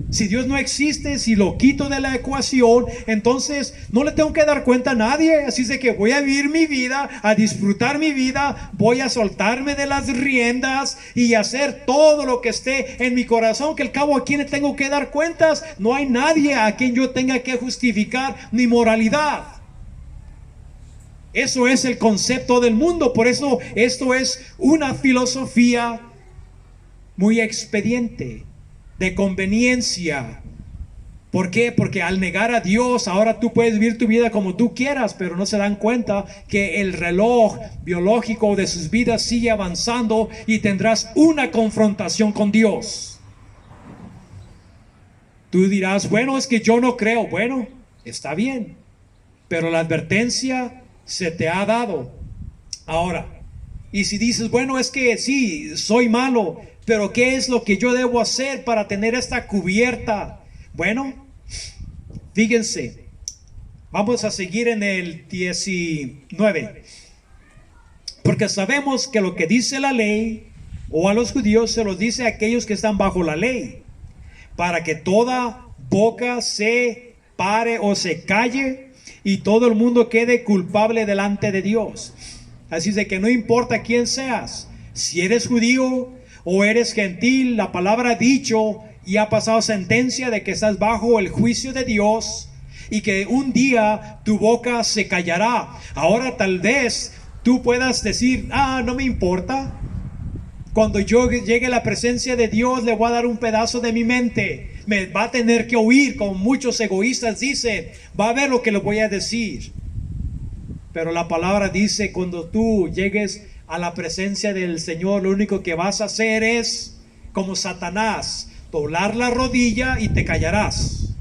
Si Dios no existe, si lo quito de la ecuación, entonces no le tengo que dar cuenta a nadie. Así es de que voy a vivir mi vida, a disfrutar mi vida, voy a soltarme de las riendas y hacer todo lo que esté en mi corazón, que al cabo a quien le tengo que dar cuentas. No hay nadie a quien yo tenga que justificar mi moralidad. Eso es el concepto del mundo. Por eso esto es una filosofía muy expediente, de conveniencia. ¿Por qué? Porque al negar a Dios, ahora tú puedes vivir tu vida como tú quieras, pero no se dan cuenta que el reloj biológico de sus vidas sigue avanzando y tendrás una confrontación con Dios. Tú dirás, bueno, es que yo no creo. Bueno, está bien, pero la advertencia se te ha dado. Ahora, y si dices, bueno, es que sí, soy malo, pero ¿qué es lo que yo debo hacer para tener esta cubierta? Bueno, fíjense, vamos a seguir en el 19. Porque sabemos que lo que dice la ley, o a los judíos se los dice a aquellos que están bajo la ley, para que toda boca se pare o se calle y todo el mundo quede culpable delante de Dios. Así es de que no importa quién seas, si eres judío o eres gentil, la palabra ha dicho y ha pasado sentencia de que estás bajo el juicio de Dios y que un día tu boca se callará. Ahora tal vez tú puedas decir, no me importa. Cuando yo llegue a la presencia de Dios, le voy a dar un pedazo de mi mente. Me va a tener que oír, como muchos egoístas dicen. Va a ver lo que le voy a decir. Pero la palabra dice, cuando tú llegues a la presencia del Señor, lo único que vas a hacer es, como Satanás, doblar la rodilla y te callarás.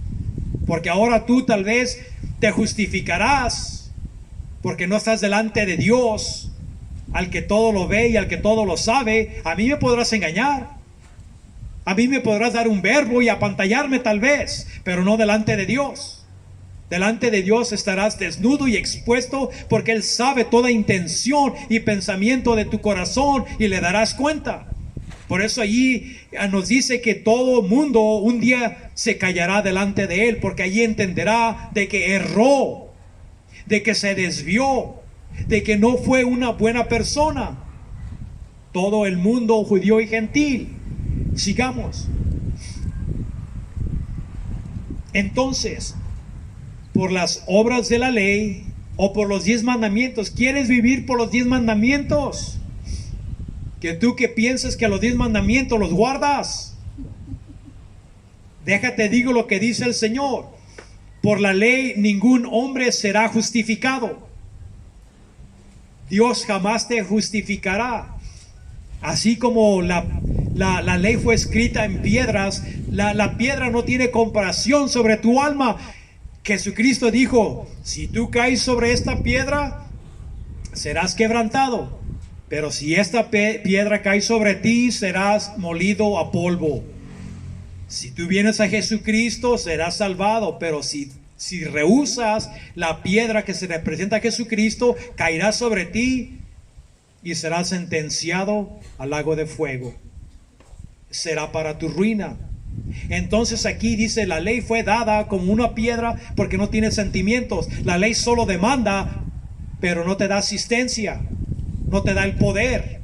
Porque ahora tú tal vez te justificarás, porque no estás delante de Dios, al que todo lo ve y al que todo lo sabe. A mí me podrás engañar, a mí me podrás dar un verbo y apantallarme tal vez, pero no delante de Dios. Delante de Dios estarás desnudo y expuesto, porque Él sabe toda intención y pensamiento de tu corazón y le darás cuenta. Por eso allí nos dice que todo mundo un día se callará delante de Él, porque allí entenderá de que erró, de que se desvió, de que no fue una buena persona. Todo el mundo, judío y gentil. Sigamos. Entonces, por las obras de la ley o por los 10 mandamientos, ¿quieres vivir por los 10 mandamientos? Que tú que piensas que los 10 mandamientos los guardas. Déjate digo lo que dice el Señor. Por la ley ningún hombre será justificado. Dios jamás te justificará. Así como la ley fue escrita en piedras, la piedra no tiene comparación sobre tu alma. Jesucristo dijo, si tú caes sobre esta piedra, serás quebrantado. Pero si esta piedra cae sobre ti, serás molido a polvo. Si tú vienes a Jesucristo, serás salvado. Pero si rehusas la piedra que se representa a Jesucristo, caerá sobre ti y serás sentenciado al lago de fuego. Será para tu ruina. Entonces aquí dice, la ley fue dada como una piedra porque no tiene sentimientos. La ley solo demanda, pero no te da asistencia, no te da el poder.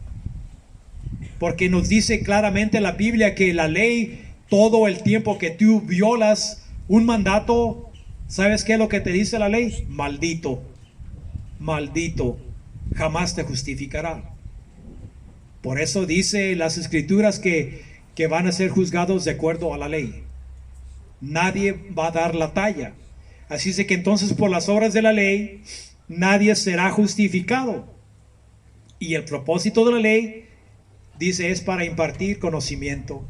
Porque nos dice claramente la Biblia que la ley, todo el tiempo que tú violas un mandato, ¿sabes qué es lo que te dice la ley? Maldito, maldito, jamás te justificará. Por eso dice las Escrituras que van a ser juzgados de acuerdo a la ley. Nadie va a dar la talla. Así es que entonces por las obras de la ley nadie será justificado. Y el propósito de la ley, dice, es para impartir conocimiento.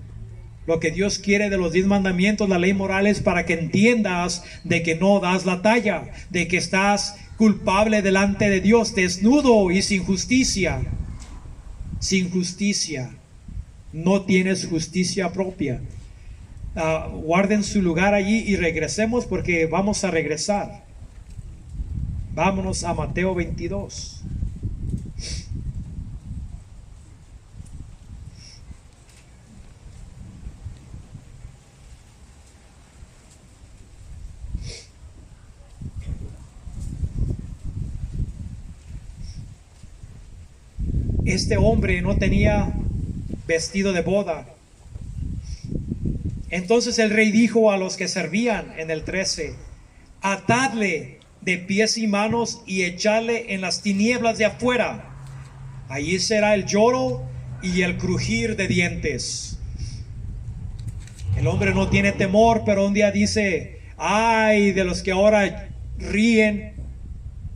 Lo que Dios quiere de los 10 mandamientos, la ley moral, es para que entiendas de que no das la talla, de que estás culpable delante de Dios, desnudo y sin justicia. Sin justicia. No tienes justicia propia. Guarden su lugar allí y regresemos, porque vamos a regresar. Vámonos a Mateo 22. Este hombre no tenía vestido de boda. Entonces el rey dijo a los que servían en el 13, atadle de pies y manos y echadle en las tinieblas de afuera. Allí será el lloro y el crujir de dientes. El hombre no tiene temor, pero un día dice, ay de los que ahora ríen,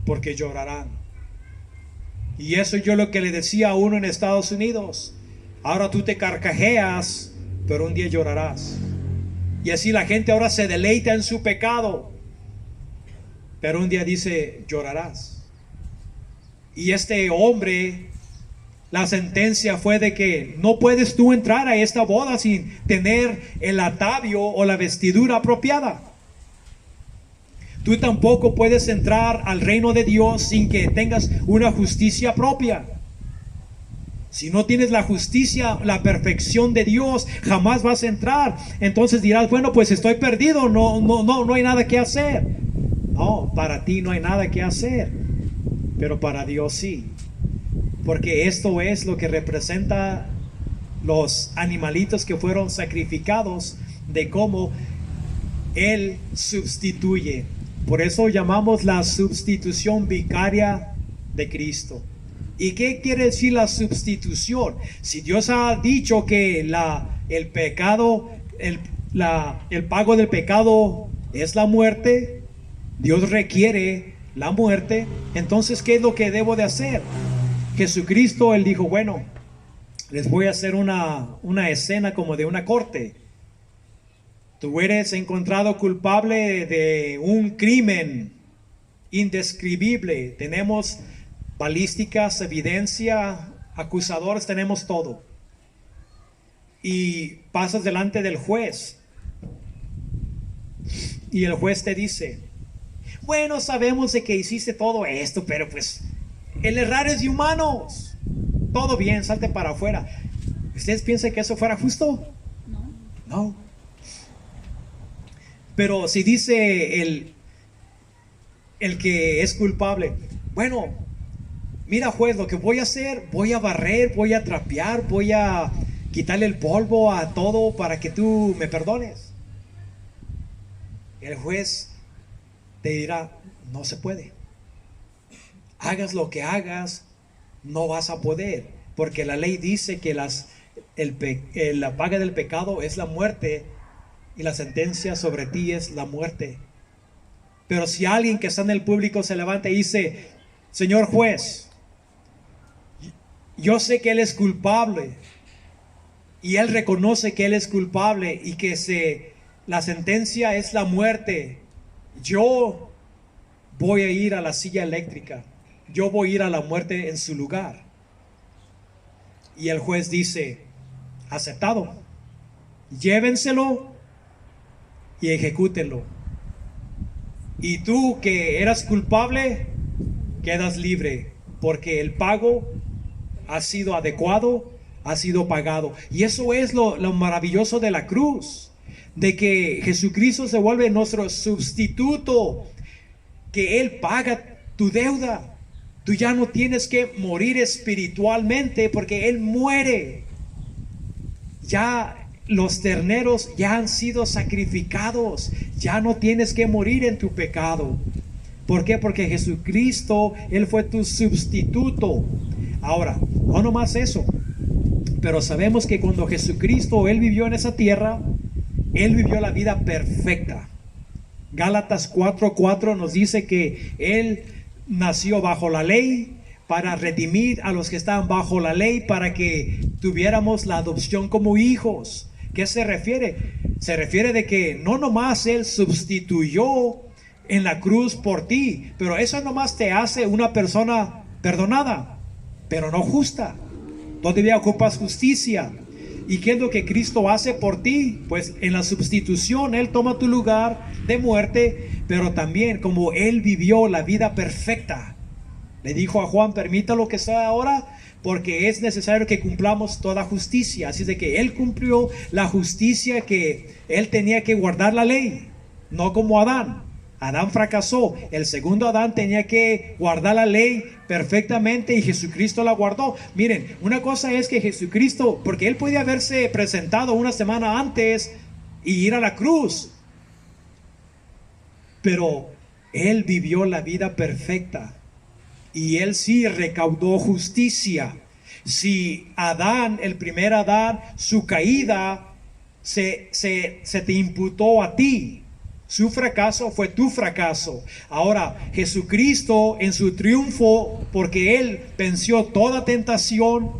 porque llorarán. Y eso yo lo que le decía a uno en Estados Unidos. Ahora tú te carcajeas, pero un día llorarás. Y así la gente ahora se deleita en su pecado, pero un día dice, llorarás. Y este hombre, la sentencia fue de que no puedes tú entrar a esta boda sin tener el atavío o la vestidura apropiada. Tú tampoco puedes entrar al reino de Dios sin que tengas una justicia propia. Si no tienes la justicia, la perfección de Dios, jamás vas a entrar. Entonces dirás, bueno, pues estoy perdido, no hay nada que hacer. No, para ti no hay nada que hacer, pero para Dios sí. Porque esto es lo que representa los animalitos que fueron sacrificados, de cómo Él sustituye. Por eso llamamos la sustitución vicaria de Cristo. ¿Y qué quiere decir la sustitución? Si Dios ha dicho que el pecado, el pago del pecado es la muerte, Dios requiere la muerte, entonces ¿qué es lo que debo de hacer? Jesucristo, Él dijo, bueno, les voy a hacer una escena como de una corte. Tú eres encontrado culpable de un crimen indescribible. Tenemos balísticas, evidencia, acusadores, tenemos todo. Y pasas delante del juez. Y el juez te dice, bueno, sabemos de que hiciste todo esto, pero pues el errar es de humanos. Todo bien, salte para afuera. ¿Ustedes piensan que eso fuera justo? No. Pero si dice el que es culpable, bueno, mira juez, lo que voy a hacer, voy a barrer, voy a trapear, voy a quitarle el polvo a todo para que tú me perdones. El juez te dirá, no se puede. Hagas lo que hagas, no vas a poder, porque la ley dice que la paga del pecado es la muerte y la sentencia sobre ti es la muerte. Pero si alguien que está en el público se levanta y dice, señor juez, yo sé que él es culpable y él reconoce que él es culpable y que la sentencia es la muerte, yo voy a ir a la silla eléctrica, yo voy a ir a la muerte en su lugar. Y el juez dice, aceptado, llévenselo y ejecútenlo. Y tú que eras culpable, quedas libre, porque el pago ha sido adecuado, ha sido pagado. Y eso es lo maravilloso de la cruz, de que Jesucristo se vuelve nuestro sustituto, que Él paga tu deuda. Tú ya no tienes que morir espiritualmente porque Él muere. Ya los terneros ya han sido sacrificados. Ya no tienes que morir en tu pecado. ¿Por qué? Porque Jesucristo, Él fue tu sustituto. Ahora, no nomás eso, pero sabemos que cuando Jesucristo, Él vivió en esa tierra, Él vivió la vida perfecta. Gálatas 4:4 nos dice que Él nació bajo la ley para redimir a los que estaban bajo la ley, para que tuviéramos la adopción como hijos. ¿Qué se refiere? Se refiere de que no nomás Él sustituyó en la cruz por ti, pero eso nomás te hace una persona perdonada, pero no justa. Todavía ocupas justicia. ¿Y qué es lo que Cristo hace por ti? Pues en la sustitución Él toma tu lugar de muerte, pero también como Él vivió la vida perfecta, le dijo a Juan, permita lo que sea ahora, porque es necesario que cumplamos toda justicia. Así de que Él cumplió la justicia que Él tenía que guardar la ley, no como Adán. Adán fracasó. El segundo Adán tenía que guardar la ley perfectamente y Jesucristo la guardó. Miren, una cosa es que Jesucristo, porque Él podía haberse presentado una semana antes y ir a la cruz, pero Él vivió la vida perfecta y Él sí recaudó justicia. Si Adán, el primer Adán, su caída se te imputó a ti, su fracaso fue tu fracaso. Ahora, Jesucristo en su triunfo, porque Él venció toda tentación,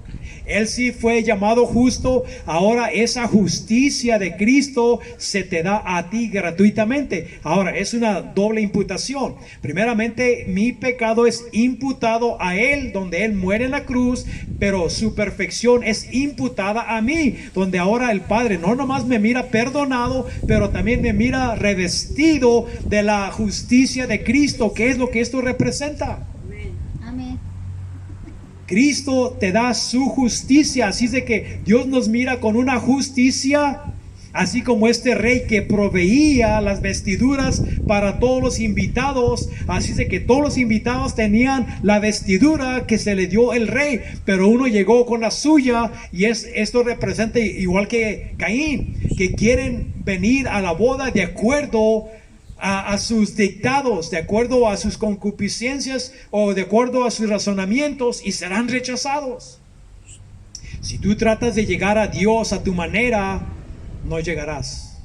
Él sí fue llamado justo. Ahora esa justicia de Cristo se te da a ti gratuitamente. Ahora, es una doble imputación. Primeramente, mi pecado es imputado a Él, donde Él muere en la cruz, pero su perfección es imputada a mí, donde ahora el Padre no nomás me mira perdonado, pero también me mira revestido de la justicia de Cristo. ¿Qué es lo que esto representa? Amén. Cristo te da su justicia, así de que Dios nos mira con una justicia, así como este rey que proveía las vestiduras para todos los invitados, así de que todos los invitados tenían la vestidura que se le dio el rey, pero uno llegó con la suya, y esto representa igual que Caín, que quieren venir a la boda de acuerdo a sus dictados, de acuerdo a sus concupiscencias o de acuerdo a sus razonamientos, y serán rechazados. Si tú tratas de llegar a Dios a tu manera, no llegarás.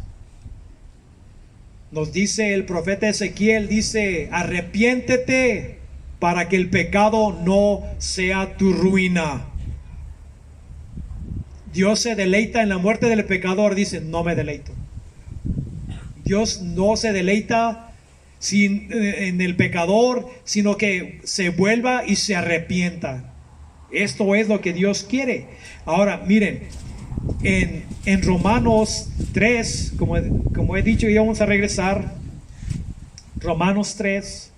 Nos dice el profeta Ezequiel, dice, arrepiéntete para que el pecado no sea tu ruina. Dios se deleita en la muerte del pecador, dice, no me deleito. Dios no se deleita en el pecador, sino que se vuelva y se arrepienta. Esto es lo que Dios quiere. Ahora, miren, en Romanos 3, como he dicho, y vamos a regresar. Romanos 3.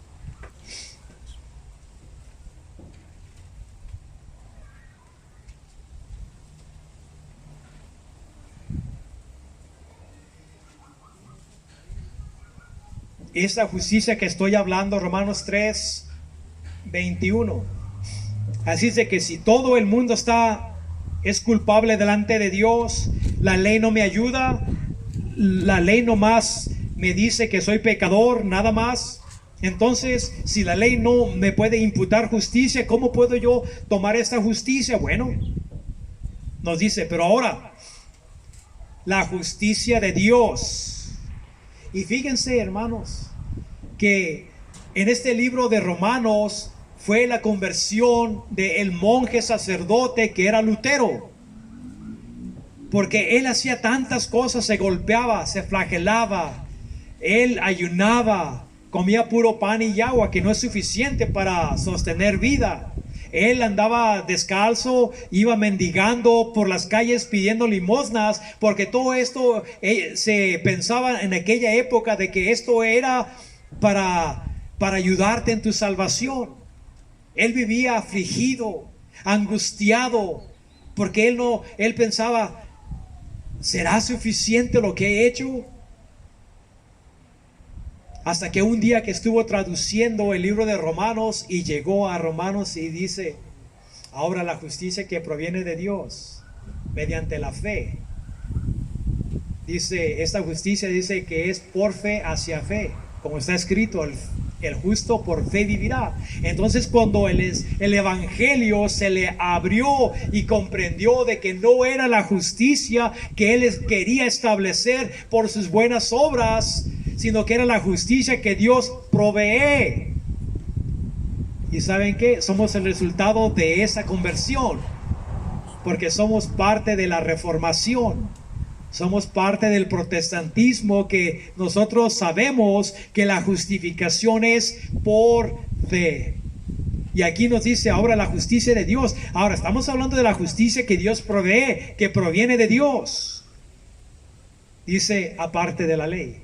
Esta justicia que estoy hablando, Romanos 3, 21. Así es de que si todo el mundo es culpable delante de Dios, la ley no me ayuda, la ley nomás me dice que soy pecador, nada más. Entonces, si la ley no me puede imputar justicia, ¿cómo puedo yo tomar esta justicia? Bueno, nos dice, pero ahora, la justicia de Dios. Y fíjense, hermanos, que en este libro de Romanos fue la conversión del monje sacerdote que era Lutero, porque él hacía tantas cosas, se golpeaba, se flagelaba, él ayunaba, comía puro pan y agua, que no es suficiente para sostener vida. Él andaba descalzo, iba mendigando por las calles pidiendo limosnas, porque todo esto se pensaba en aquella época de que esto era para ayudarte en tu salvación. Él vivía afligido, angustiado, porque él pensaba, ¿será suficiente lo que he hecho? Hasta que un día que estuvo traduciendo el libro de Romanos y llegó a Romanos y dice, ahora la justicia que proviene de Dios mediante la fe. Dice, esta justicia dice que es por fe hacia fe, como está escrito, el justo por fe vivirá. Entonces cuando el evangelio se le abrió y comprendió de que no era la justicia que él quería establecer por sus buenas obras, sino que era la justicia que Dios provee. ¿Y saben qué? Somos el resultado de esa conversión, porque somos parte de la reformación. Somos parte del protestantismo, que nosotros sabemos que la justificación es por fe. Y aquí nos dice ahora la justicia de Dios. Ahora estamos hablando de la justicia que Dios provee, que proviene de Dios. Dice, aparte de la ley.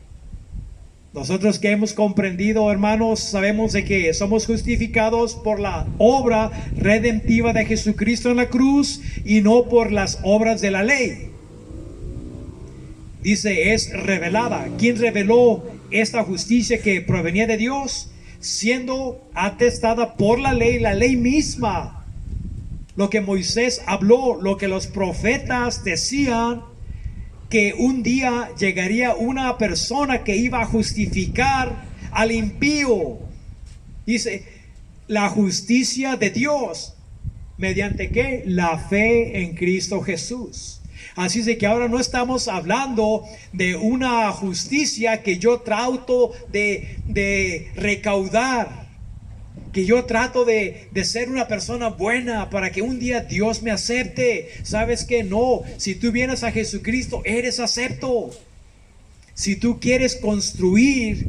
Nosotros que hemos comprendido, hermanos, sabemos de que somos justificados por la obra redentiva de Jesucristo en la cruz y no por las obras de la ley. Dice, es revelada. ¿Quién reveló esta justicia que provenía de Dios? Siendo atestada por la ley misma. Lo que Moisés habló, lo que los profetas decían, que un día llegaría una persona que iba a justificar al impío. Dice, la justicia de Dios. ¿Mediante qué? La fe en Cristo Jesús. Así es de que ahora no estamos hablando de una justicia que yo trato de recaudar, que yo trato de ser una persona buena para que un día Dios me acepte. ¿Sabes qué? No, si tú vienes a Jesucristo, eres acepto. Si tú quieres construir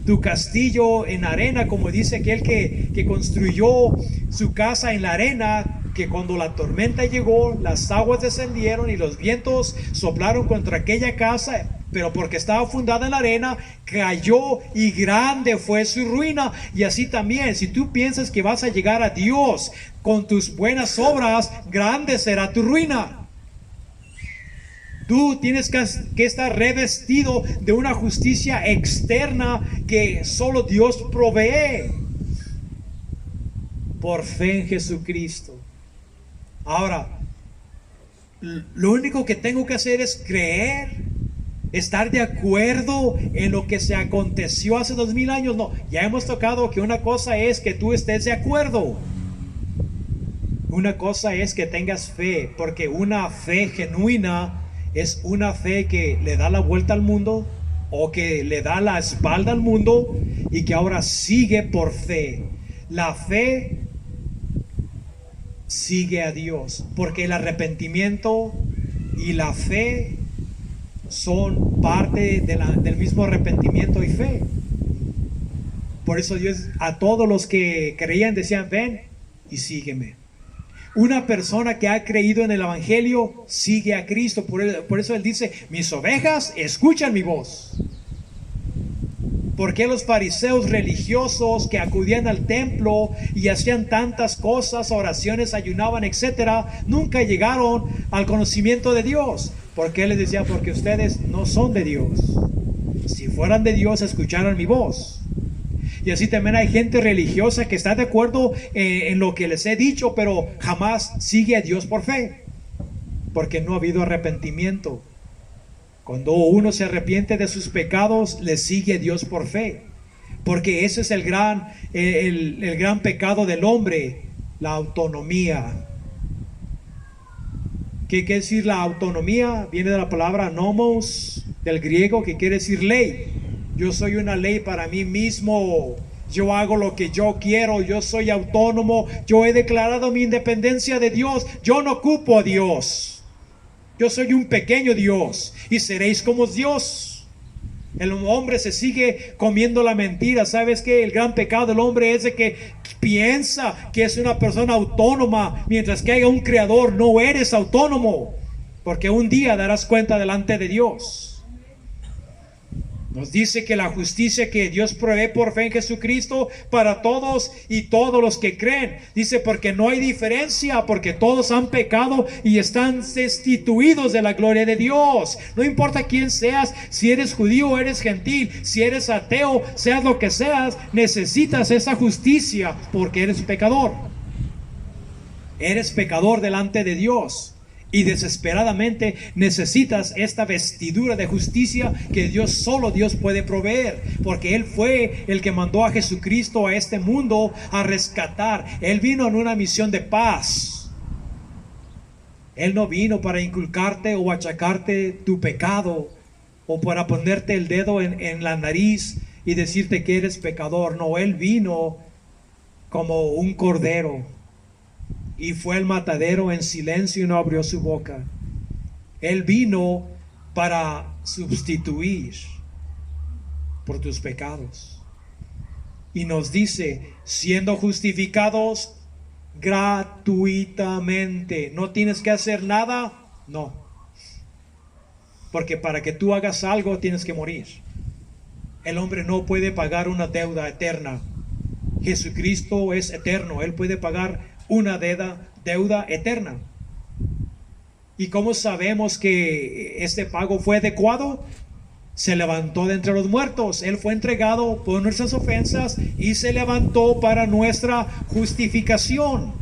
tu castillo en arena, como dice aquel que construyó su casa en la arena, que cuando la tormenta llegó, las aguas descendieron y los vientos soplaron contra aquella casa, pero porque estaba fundada en la arena, cayó y grande fue su ruina. Y así también, si tú piensas que vas a llegar a Dios con tus buenas obras, grande será tu ruina. Tú tienes que estar revestido de una justicia externa que solo Dios provee por fe en Jesucristo. Ahora, lo único que tengo que hacer es creer estar de acuerdo en lo que se aconteció hace 2000 años. No, ya hemos tocado que una cosa es que tú estés de acuerdo. Una cosa es que tengas fe, porque una fe genuina es una fe que le da la vuelta al mundo o que le da la espalda al mundo y que ahora sigue por fe. La fe sigue a Dios, porque el arrepentimiento y la fe son parte del mismo arrepentimiento y fe. Por eso Dios a todos los que creían decían: ven y sígueme. Una persona que ha creído en el Evangelio sigue a Cristo. Por eso Él dice: mis ovejas escuchan mi voz. ¿Por qué los fariseos religiosos que acudían al templo y hacían tantas cosas, oraciones, ayunaban, etcétera, nunca llegaron al conocimiento de Dios? Porque Él les decía: porque ustedes no son de Dios. Si fueran de Dios, escucharan mi voz. Y así también hay gente religiosa que está de acuerdo en lo que les he dicho, pero jamás sigue a Dios por fe, porque no ha habido arrepentimiento. Cuando uno se arrepiente de sus pecados, le sigue a Dios por fe, porque ese es el gran pecado del hombre, la autonomía. ¿Qué quiere decir la autonomía? Viene de la palabra nomos, del griego, que quiere decir ley. Yo soy una ley para mí mismo. Yo hago lo que yo quiero. Yo soy autónomo. Yo he declarado mi independencia de Dios. Yo no ocupo a Dios. Yo soy un pequeño Dios y seréis como Dios. El hombre se sigue comiendo la mentira. ¿Sabes qué? El gran pecado del hombre es de que piensa que es una persona autónoma, mientras que haya un creador. No eres autónomo, porque un día darás cuenta delante de Dios. Nos dice que la justicia que Dios provee por fe en Jesucristo para todos y todos los que creen. Dice: porque no hay diferencia, porque todos han pecado y están destituidos de la gloria de Dios. No importa quién seas, si eres judío o eres gentil, si eres ateo, seas lo que seas, necesitas esa justicia porque eres pecador. Eres pecador delante de Dios. Y desesperadamente necesitas esta vestidura de justicia que solo Dios puede proveer, porque Él fue el que mandó a Jesucristo a este mundo a rescatar. Él vino en una misión de paz. Él no vino para inculcarte o achacarte tu pecado, o para ponerte el dedo en la nariz y decirte que eres pecador. No, Él vino como un cordero y fue al matadero en silencio y no abrió su boca. Él vino para sustituir por tus pecados. Y nos dice: siendo justificados gratuitamente. ¿No tienes que hacer nada? No. Porque para que tú hagas algo tienes que morir. El hombre no puede pagar una deuda eterna. Jesucristo es eterno. Él puede pagar una deuda eterna. ¿Y cómo sabemos que este pago fue adecuado? Se levantó de entre los muertos. Él fue entregado por nuestras ofensas y se levantó para nuestra justificación.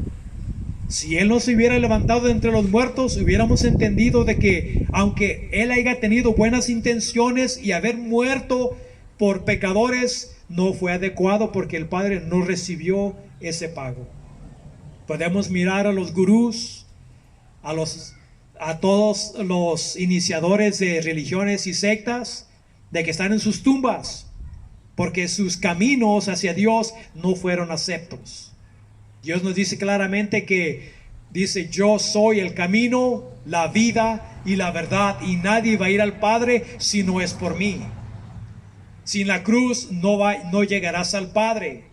Si Él no se hubiera levantado de entre los muertos, hubiéramos entendido de que aunque Él haya tenido buenas intenciones y haber muerto por pecadores, no fue adecuado, porque el Padre no recibió ese pago. Podemos mirar a los gurús, a todos los iniciadores de religiones y sectas, de que están en sus tumbas, porque sus caminos hacia Dios no fueron aceptos. Dios nos dice claramente que dice: yo soy el camino, la vida y la verdad, y nadie va a ir al Padre si no es por mí. Sin la cruz no llegarás al Padre.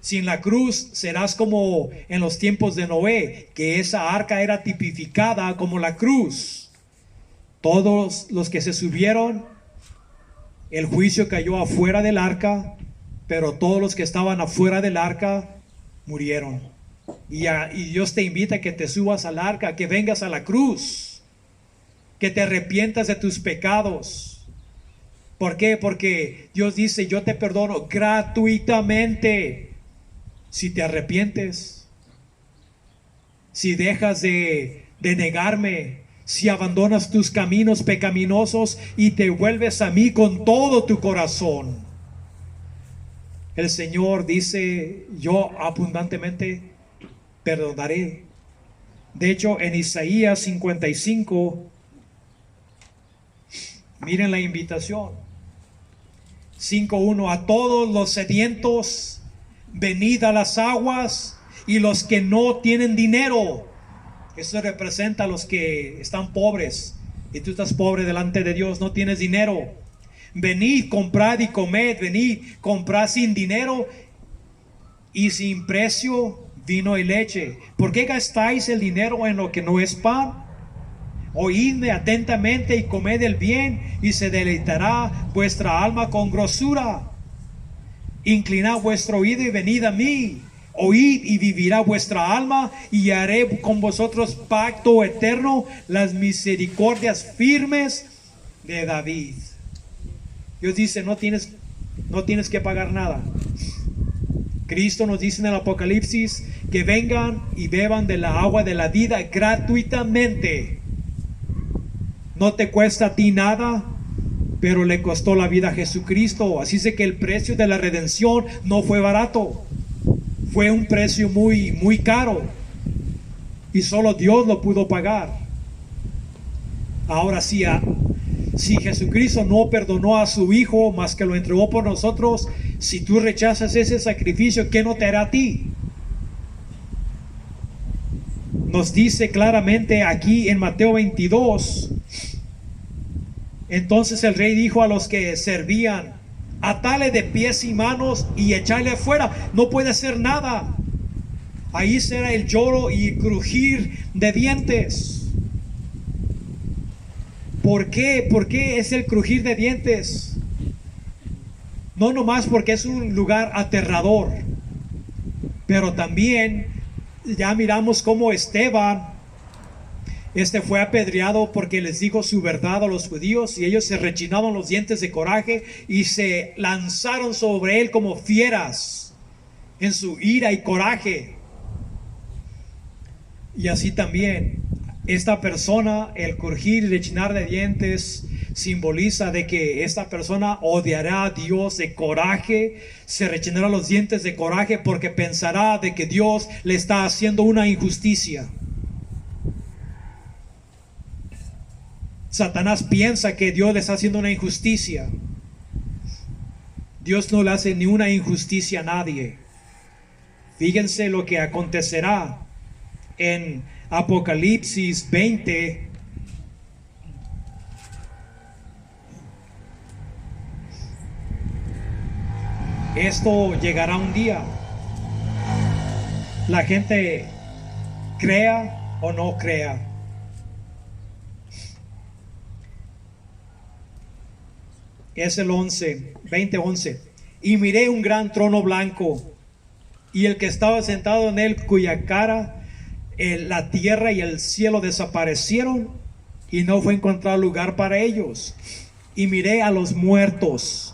Sin la cruz serás como en los tiempos de Noé, que esa arca era tipificada como la cruz. Todos los que se subieron, el juicio cayó afuera del arca, pero todos los que estaban afuera del arca murieron. Y Dios te invita a que te subas al arca, que vengas a la cruz, que te arrepientas de tus pecados. ¿Por qué? Porque Dios dice: yo te perdono gratuitamente. Si te arrepientes, si dejas de negarme, si abandonas tus caminos pecaminosos y te vuelves a mí con todo tu corazón. El Señor dice, yo abundantemente perdonaré. De hecho, en Isaías 55, miren la invitación. 5:1, a todos los sedientos, venid a las aguas, y los que no tienen dinero. Eso representa a los que están pobres, y tú estás pobre delante de Dios, no tienes dinero. Venid, comprad y comed, venid, comprad sin dinero y sin precio vino y leche. ¿Por qué gastáis el dinero en lo que no es pan? Oídme atentamente y comed el bien, y se deleitará vuestra alma con grosura. Inclinad vuestro oído y venid a mí. Oíd y vivirá vuestra alma, y haré con vosotros pacto eterno, las misericordias firmes de David. Dios dice, no tienes que pagar nada. Cristo nos dice en el Apocalipsis que vengan y beban de la agua de la vida gratuitamente. No te cuesta a ti nada, pero le costó la vida a Jesucristo. Así es que el precio de la redención no fue barato. Fue un precio muy, muy caro. Y solo Dios lo pudo pagar. Ahora sí, si Jesucristo no perdonó a su Hijo más que lo entregó por nosotros, si tú rechazas ese sacrificio, ¿qué no te hará a ti? Nos dice claramente aquí en Mateo 22. Entonces el rey dijo a los que servían, atale de pies y manos y echarle afuera, no puede hacer nada. Ahí será el lloro y crujir de dientes. ¿Por qué? ¿Por qué es el crujir de dientes? No nomás porque es un lugar aterrador, pero también ya miramos cómo Esteban fue apedreado porque les dijo su verdad a los judíos, y ellos se rechinaban los dientes de coraje y se lanzaron sobre él como fieras en su ira y coraje. Y así también esta persona, el crujir y rechinar de dientes, simboliza de que esta persona odiará a Dios de coraje, se rechinará los dientes de coraje porque pensará de que Dios le está haciendo una injusticia. Satanás piensa que Dios le está haciendo una injusticia. Dios no le hace ni una injusticia a nadie. Fíjense lo que acontecerá en Apocalipsis 20. Esto llegará un día. La gente crea o no crea. Es el 20:11. Y miré un gran trono blanco, y el que estaba sentado en él, cuya cara la tierra y el cielo desaparecieron, y no fue encontrado lugar para ellos. Y miré a los muertos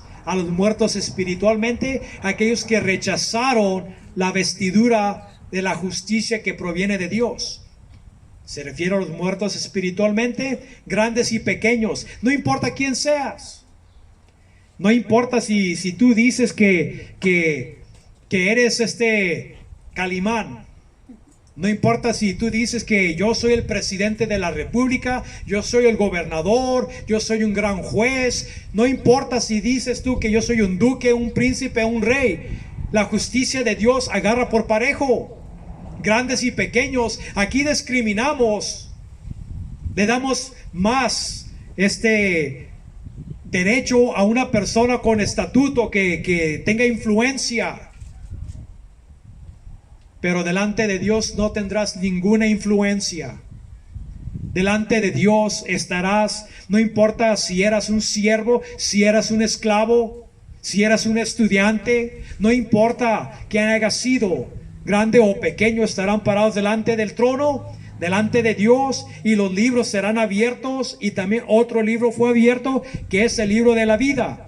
espiritualmente, aquellos que rechazaron la vestidura de la justicia que proviene de Dios. Se refiere a los muertos espiritualmente, grandes y pequeños. No importa quién seas. No importa si tú dices que eres Calimán. No importa si tú dices que yo soy el presidente de la república, yo soy el gobernador, yo soy un gran juez. No importa si dices tú que yo soy un duque, un príncipe, un rey. La justicia de Dios agarra por parejo. Grandes y pequeños. Aquí discriminamos. Le damos más derecho a una persona con estatuto que tenga influencia. Pero delante de Dios no tendrás ninguna influencia. Delante de Dios estarás, no importa si eras un siervo, si eras un esclavo, si eras un estudiante, no importa quién haya sido, grande o pequeño, estarán parados delante del trono, delante de Dios, y los libros serán abiertos. Y también otro libro fue abierto, que es el libro de la vida.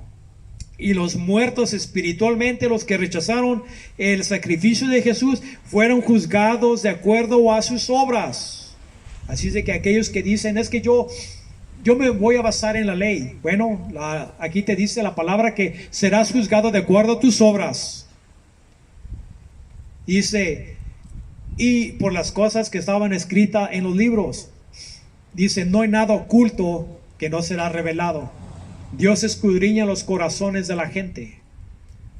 Y los muertos espiritualmente, los que rechazaron el sacrificio de Jesús, fueron juzgados de acuerdo a sus obras. Así es de que aquellos que dicen, es que yo me voy a basar en la ley. Bueno, aquí te dice la palabra que serás juzgado de acuerdo a tus obras. Dice, y por las cosas que estaban escritas en los libros. Dice, no hay nada oculto que no será revelado. Dios escudriña los corazones de la gente.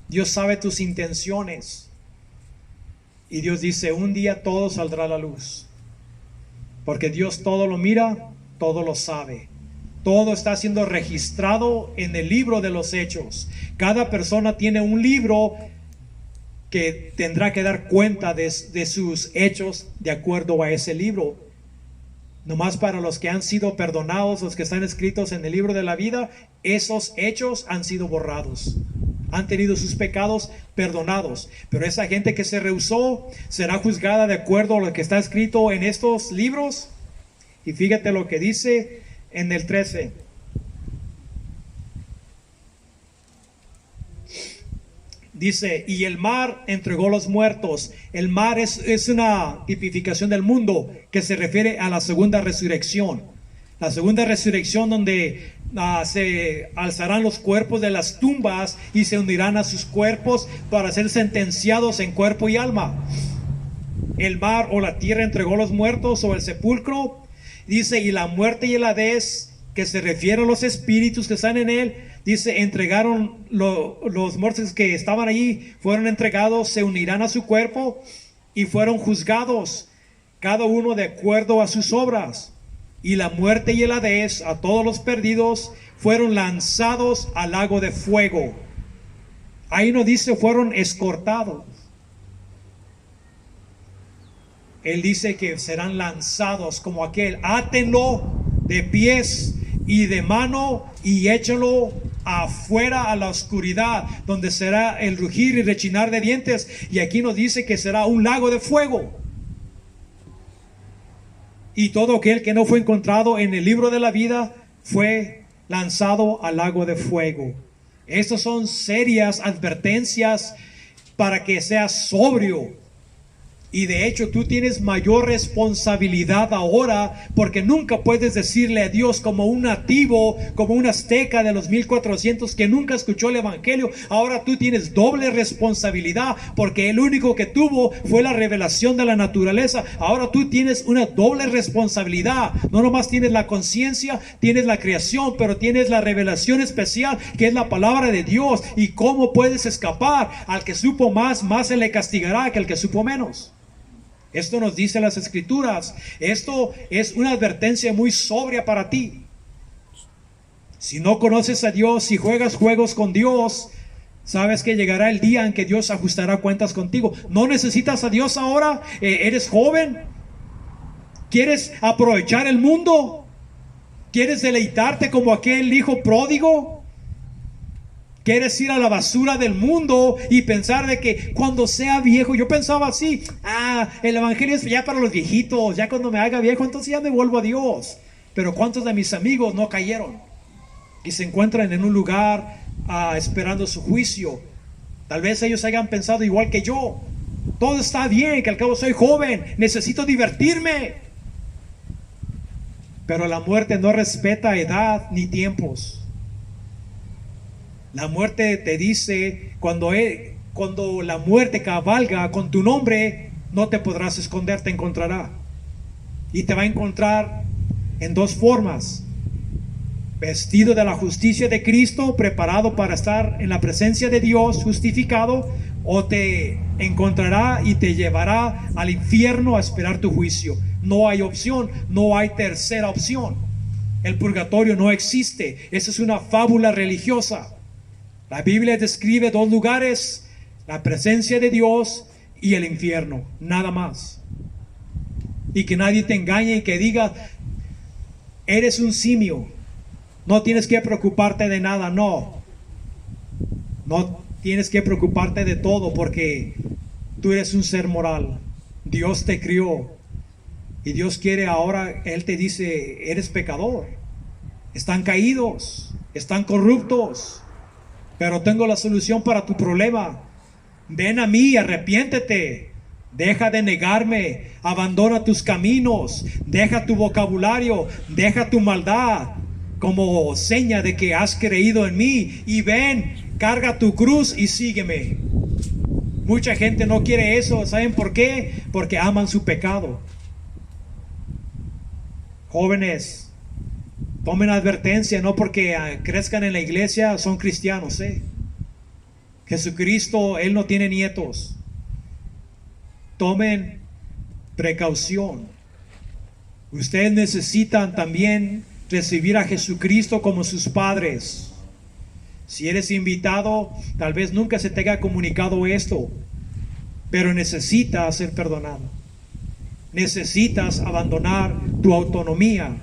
Dios sabe tus intenciones. Y Dios dice, un día todo saldrá a la luz. Porque Dios todo lo mira, todo lo sabe. Todo está siendo registrado en el libro de los hechos. Cada persona tiene un libro que tendrá que dar cuenta de sus hechos de acuerdo a ese libro. Nomás para los que han sido perdonados, los que están escritos en el libro de la vida, esos hechos han sido borrados. Han tenido sus pecados perdonados. Pero esa gente que se rehusó será juzgada de acuerdo a lo que está escrito en estos libros. Y fíjate lo que dice en el 13. Dice, y el mar entregó los muertos. El mar es una tipificación del mundo que se refiere a la segunda resurrección. La segunda resurrección donde se alzarán los cuerpos de las tumbas y se unirán a sus cuerpos para ser sentenciados en cuerpo y alma. El mar o la tierra entregó los muertos o el sepulcro. Dice, y la muerte y el Hades, que se refiere a los espíritus que están en él, dice, entregaron los muertos que estaban allí, fueron entregados, se unirán a su cuerpo y fueron juzgados, cada uno de acuerdo a sus obras. Y la muerte y el Hades, a todos los perdidos, fueron lanzados al lago de fuego. Ahí no dice fueron escortados. Él dice que serán lanzados como aquel. Átenlo de pies y de mano y échalo afuera a la oscuridad, donde será el rugir y rechinar de dientes. Y aquí nos dice que será un lago de fuego. Y todo aquel que no fue encontrado en el libro de la vida fue lanzado al lago de fuego. Estas son serias advertencias para que seas sobrio. Y de hecho tú tienes mayor responsabilidad ahora, porque nunca puedes decirle a Dios como un nativo, como un azteca de los 1400 que nunca escuchó el evangelio. Ahora tú tienes doble responsabilidad, porque el único que tuvo fue la revelación de la naturaleza. Ahora tú tienes una doble responsabilidad. No nomás tienes la conciencia, tienes la creación, pero tienes la revelación especial, que es la palabra de Dios. ¿Y cómo puedes escapar? Al que supo más, más se le castigará que al que supo menos. Esto nos dice las escrituras. Esto es una advertencia muy sobria para ti. Si no conoces a Dios, si juegas juegos con Dios, sabes que llegará el día en que Dios ajustará cuentas contigo. ¿No necesitas a Dios ahora? ¿Eres joven? ¿Quieres aprovechar el mundo? ¿Quieres deleitarte como aquel hijo pródigo? ¿Quieres ir a la basura del mundo y pensar de que cuando sea viejo? Yo pensaba así, el evangelio es ya para los viejitos, ya cuando me haga viejo entonces ya me vuelvo a Dios. Pero ¿cuántos de mis amigos no cayeron? Y se encuentran en un lugar esperando su juicio. Tal vez ellos hayan pensado igual que yo. Todo está bien, que al cabo soy joven, necesito divertirme. Pero la muerte no respeta edad ni tiempos. La muerte te dice, cuando la muerte cabalga con tu nombre, no te podrás esconder, te encontrará. Y te va a encontrar en dos formas: vestido de la justicia de Cristo, preparado para estar en la presencia de Dios, justificado, o te encontrará y te llevará al infierno a esperar tu juicio. No hay opción, no hay tercera opción. El purgatorio no existe. Esa es una fábula religiosa. La Biblia describe dos lugares: la presencia de Dios y el infierno, nada más. Y que nadie te engañe y que diga, eres un simio, no tienes que preocuparte de nada. No tienes que preocuparte de todo, porque tú eres un ser moral. Dios te crió y Dios quiere ahora. Él te dice, eres pecador, están caídos, están corruptos, pero tengo la solución para tu problema. Ven a mí, arrepiéntete, Deja de negarme, abandona tus caminos, deja tu vocabulario, deja tu maldad como seña de que has creído en mí y ven, carga tu cruz y sígueme. Mucha gente no quiere eso, ¿saben por qué? Porque aman su pecado. Jóvenes, tomen advertencia, no porque crezcan en la iglesia son cristianos, Jesucristo, Él no tiene nietos. Tomen precaución. Ustedes necesitan también recibir a Jesucristo como sus padres. Si eres invitado, tal vez nunca se te haya comunicado esto, pero necesitas ser perdonado. Necesitas abandonar tu autonomía.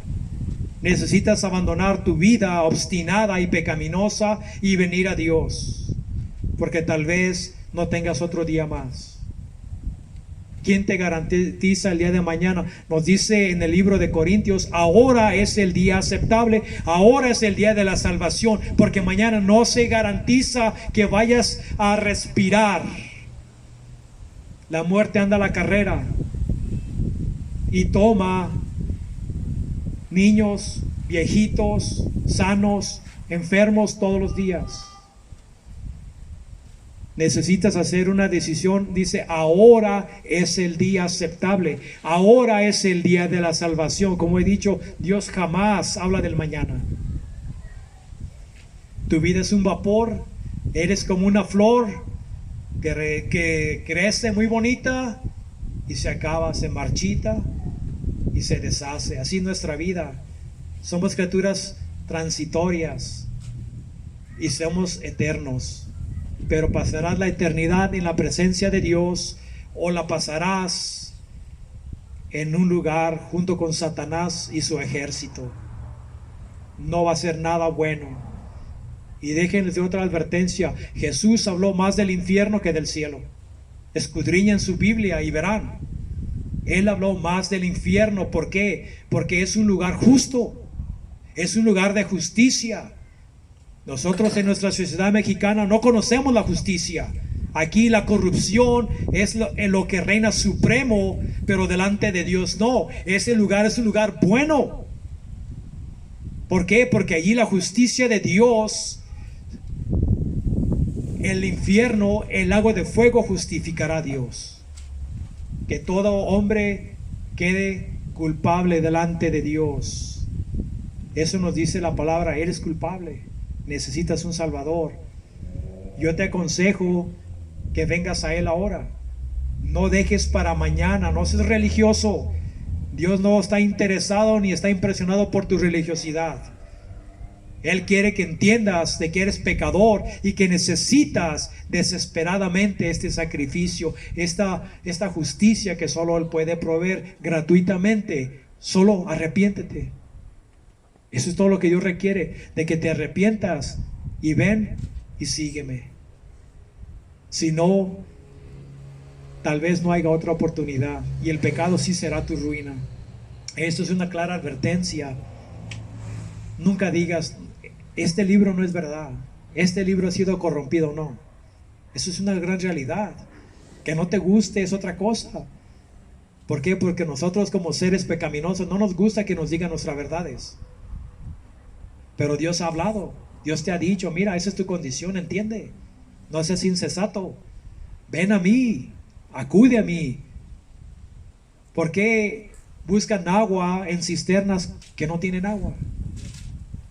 Necesitas abandonar tu vida obstinada y pecaminosa y venir a Dios, porque tal vez no tengas otro día más. ¿Quién te garantiza el día de mañana? Nos dice en el libro de Corintios, ahora es el día aceptable, ahora es el día de la salvación, porque mañana no se garantiza que vayas a respirar. La muerte anda a la carrera y toma niños, viejitos, sanos, enfermos todos los días. Necesitas hacer una decisión. Dice, ahora es el día aceptable, ahora es el día de la salvación. Como he dicho, Dios jamás habla del mañana. Tu vida es un vapor, eres como una flor que crece muy bonita y se acaba, se marchita y se deshace. Así es nuestra vida. Somos criaturas transitorias y somos eternos. Pero pasarás la eternidad en la presencia de Dios, o la pasarás en un lugar junto con Satanás y su ejército. No va a ser nada bueno. Y déjenles de otra advertencia: Jesús habló más del infierno que del cielo. Escudriñen su Biblia y verán. Él habló más del infierno. ¿Por qué? Porque es un lugar justo, es un lugar de justicia. Nosotros en nuestra sociedad mexicana no conocemos la justicia. Aquí la corrupción es lo que reina supremo, pero delante de Dios no. Ese lugar es un lugar bueno. ¿Por qué? Porque allí la justicia de Dios, el infierno, el lago de fuego justificará a Dios. Que todo hombre quede culpable delante de Dios. Eso nos dice la palabra: eres culpable. Necesitas un Salvador. Yo te aconsejo que vengas a Él ahora. No dejes para mañana, no seas religioso. Dios no está interesado ni está impresionado por tu religiosidad. Él quiere que entiendas de que eres pecador y que necesitas desesperadamente este sacrificio, esta justicia que solo Él puede proveer gratuitamente. Solo arrepiéntete. Eso es todo lo que Dios requiere, de que te arrepientas y ven y sígueme. Si no, tal vez no haya otra oportunidad y el pecado sí será tu ruina. Esto es una clara advertencia. Nunca digas, este libro no es verdad, este libro ha sido corrompido. No, eso es una gran realidad. Que no te guste es otra cosa. ¿Por qué? Porque nosotros como seres pecaminosos no nos gusta que nos digan nuestras verdades. Pero Dios ha hablado, Dios te ha dicho: mira, esa es tu condición, entiende, no seas insensato, ven a mí, acude a mí. ¿Por qué buscan agua en cisternas que no tienen agua?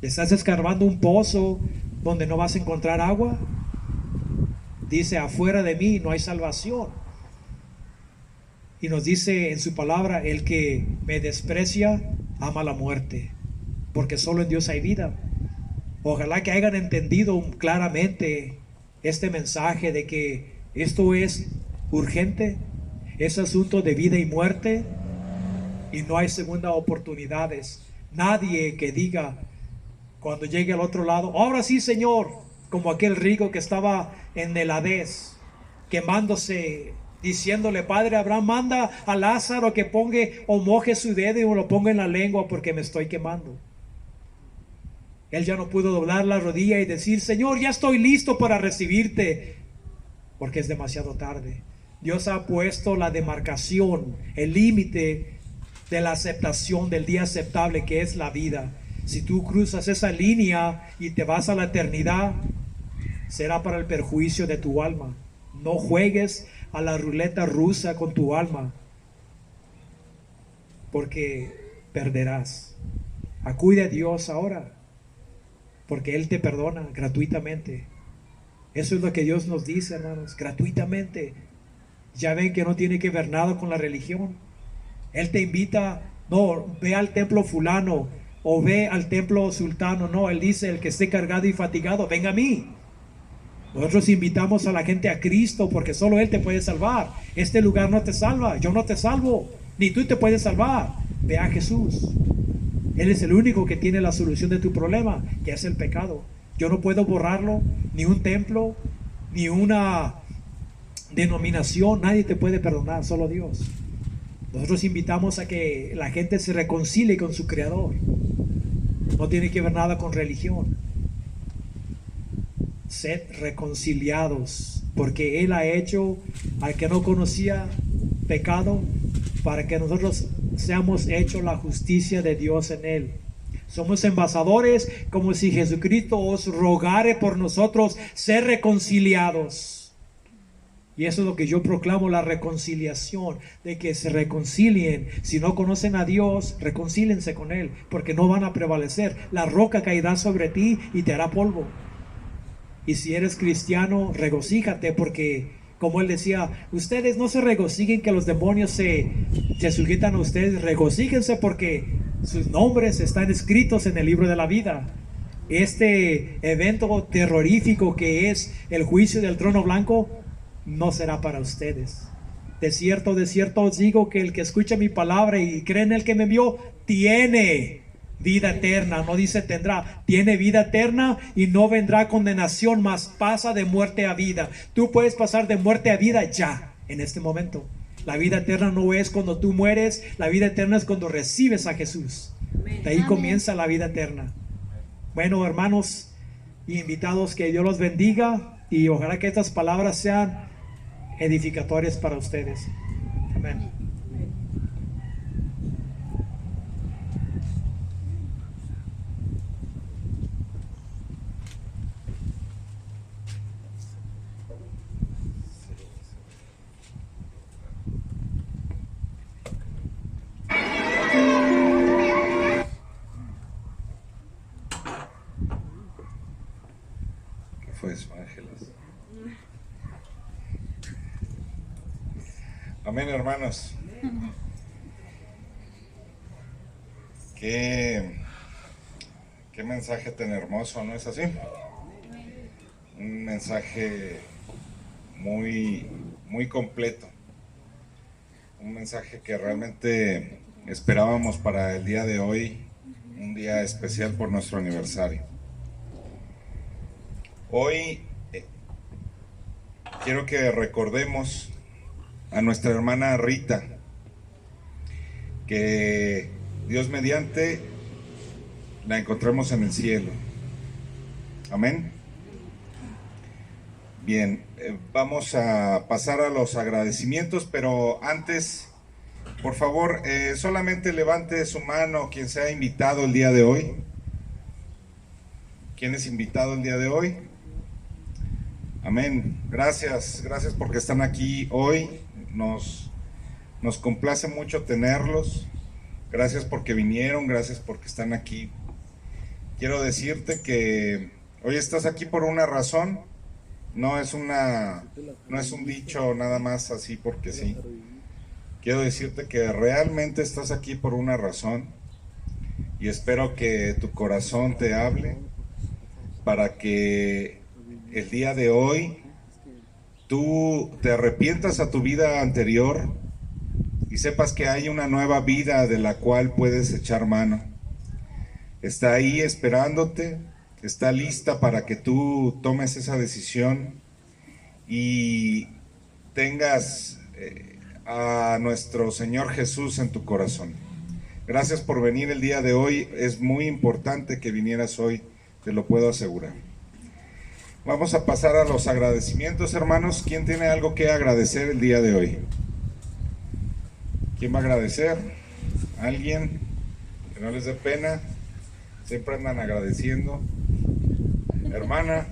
¿Estás escarbando un pozo donde no vas a encontrar agua? Dice: afuera de mí no hay salvación. Y nos dice en su palabra: el que me desprecia ama la muerte, porque solo en Dios hay vida. Ojalá que hayan entendido claramente este mensaje de que esto es urgente, es asunto de vida y muerte, y no hay segunda oportunidades. Nadie que diga cuando llegue al otro lado: ahora sí, Señor, como aquel rico que estaba en el Hades quemándose, diciéndole: Padre Abraham, manda a Lázaro que ponga o moje su dedo y me lo ponga en la lengua porque me estoy quemando. Él ya no pudo doblar la rodilla y decir: Señor, ya estoy listo para recibirte, porque es demasiado tarde. Dios ha puesto la demarcación, el límite de la aceptación del día aceptable que es la vida. Si tú cruzas esa línea y te vas a la eternidad, será para el perjuicio de tu alma. No juegues a la ruleta rusa con tu alma, porque perderás. Acude a Dios ahora, porque Él te perdona gratuitamente. Eso es lo que Dios nos dice, hermanos, gratuitamente. Ya ven que no tiene que ver nada con la religión. Él te invita, no, ve al templo fulano o ve al templo sultano. No, Él dice, el que esté cargado y fatigado, venga a mí. Nosotros invitamos a la gente a Cristo porque solo Él te puede salvar. Este lugar no te salva, yo no te salvo, ni tú te puedes salvar. Ve a Jesús. Él es el único que tiene la solución de tu problema, que es el pecado. Yo no puedo borrarlo, ni un templo, ni una denominación, nadie te puede perdonar, solo Dios. Nosotros invitamos a que la gente se reconcilie con su Creador. No tiene que ver nada con religión. Sed reconciliados, porque Él ha hecho al que no conocía pecado, para que nosotros seamos hechos la justicia de Dios en Él. Somos embajadores, como si Jesucristo os rogare por nosotros ser reconciliados. Y eso es lo que yo proclamo, la reconciliación, de que se reconcilien. Si no conocen a Dios, reconcílense con Él, porque no van a prevalecer. La roca caerá sobre ti y te hará polvo. Y si eres cristiano, regocíjate, porque como Él decía, ustedes no se regocijen que los demonios se sujetan a ustedes, regocíjense porque sus nombres están escritos en el libro de la vida. Este evento terrorífico que es el juicio del trono blanco no será para ustedes. De cierto os digo que el que escucha mi palabra y cree en el que me envió, tiene vida eterna. No dice tendrá, tiene vida eterna y no vendrá condenación, mas pasa de muerte a vida. Tú puedes pasar de muerte a vida ya, en este momento. La vida eterna no es cuando tú mueres, la vida eterna es cuando recibes a Jesús. De ahí comienza la vida eterna. Bueno, hermanos y invitados, que Dios los bendiga y ojalá que estas palabras sean edificatorias para ustedes. Amén. ¿Qué fue eso, Ángeles? Amén, hermanos. Qué mensaje tan hermoso, ¿no es así? Un mensaje muy, muy completo. Un mensaje que realmente esperábamos para el día de hoy, un día especial por nuestro aniversario. Hoy quiero que recordemos a nuestra hermana Rita, que Dios mediante la encontremos en el cielo. Amén. Bien, vamos a pasar a los agradecimientos, pero antes, por favor, solamente levante su mano quien sea invitado el día de hoy. ¿Quién es invitado el día de hoy? Amén. Gracias porque están aquí hoy. Nos complace mucho tenerlos. Gracias porque vinieron, gracias porque están aquí. Quiero decirte que hoy estás aquí por una razón. No es un dicho nada más así porque sí. Quiero decirte que realmente estás aquí por una razón y espero que tu corazón te hable para que el día de hoy tú te arrepientas a tu vida anterior y sepas que hay una nueva vida de la cual puedes echar mano. Está ahí esperándote, está lista para que tú tomes esa decisión y tengas a nuestro Señor Jesús en tu corazón. Gracias por venir el día de hoy. Es muy importante que vinieras hoy, te lo puedo asegurar. Vamos a pasar a los agradecimientos, hermanos. ¿Quién tiene algo que agradecer el día de hoy? ¿Quién va a agradecer? ¿Alguien? Que no les dé pena. Siempre andan agradeciendo. Hermana.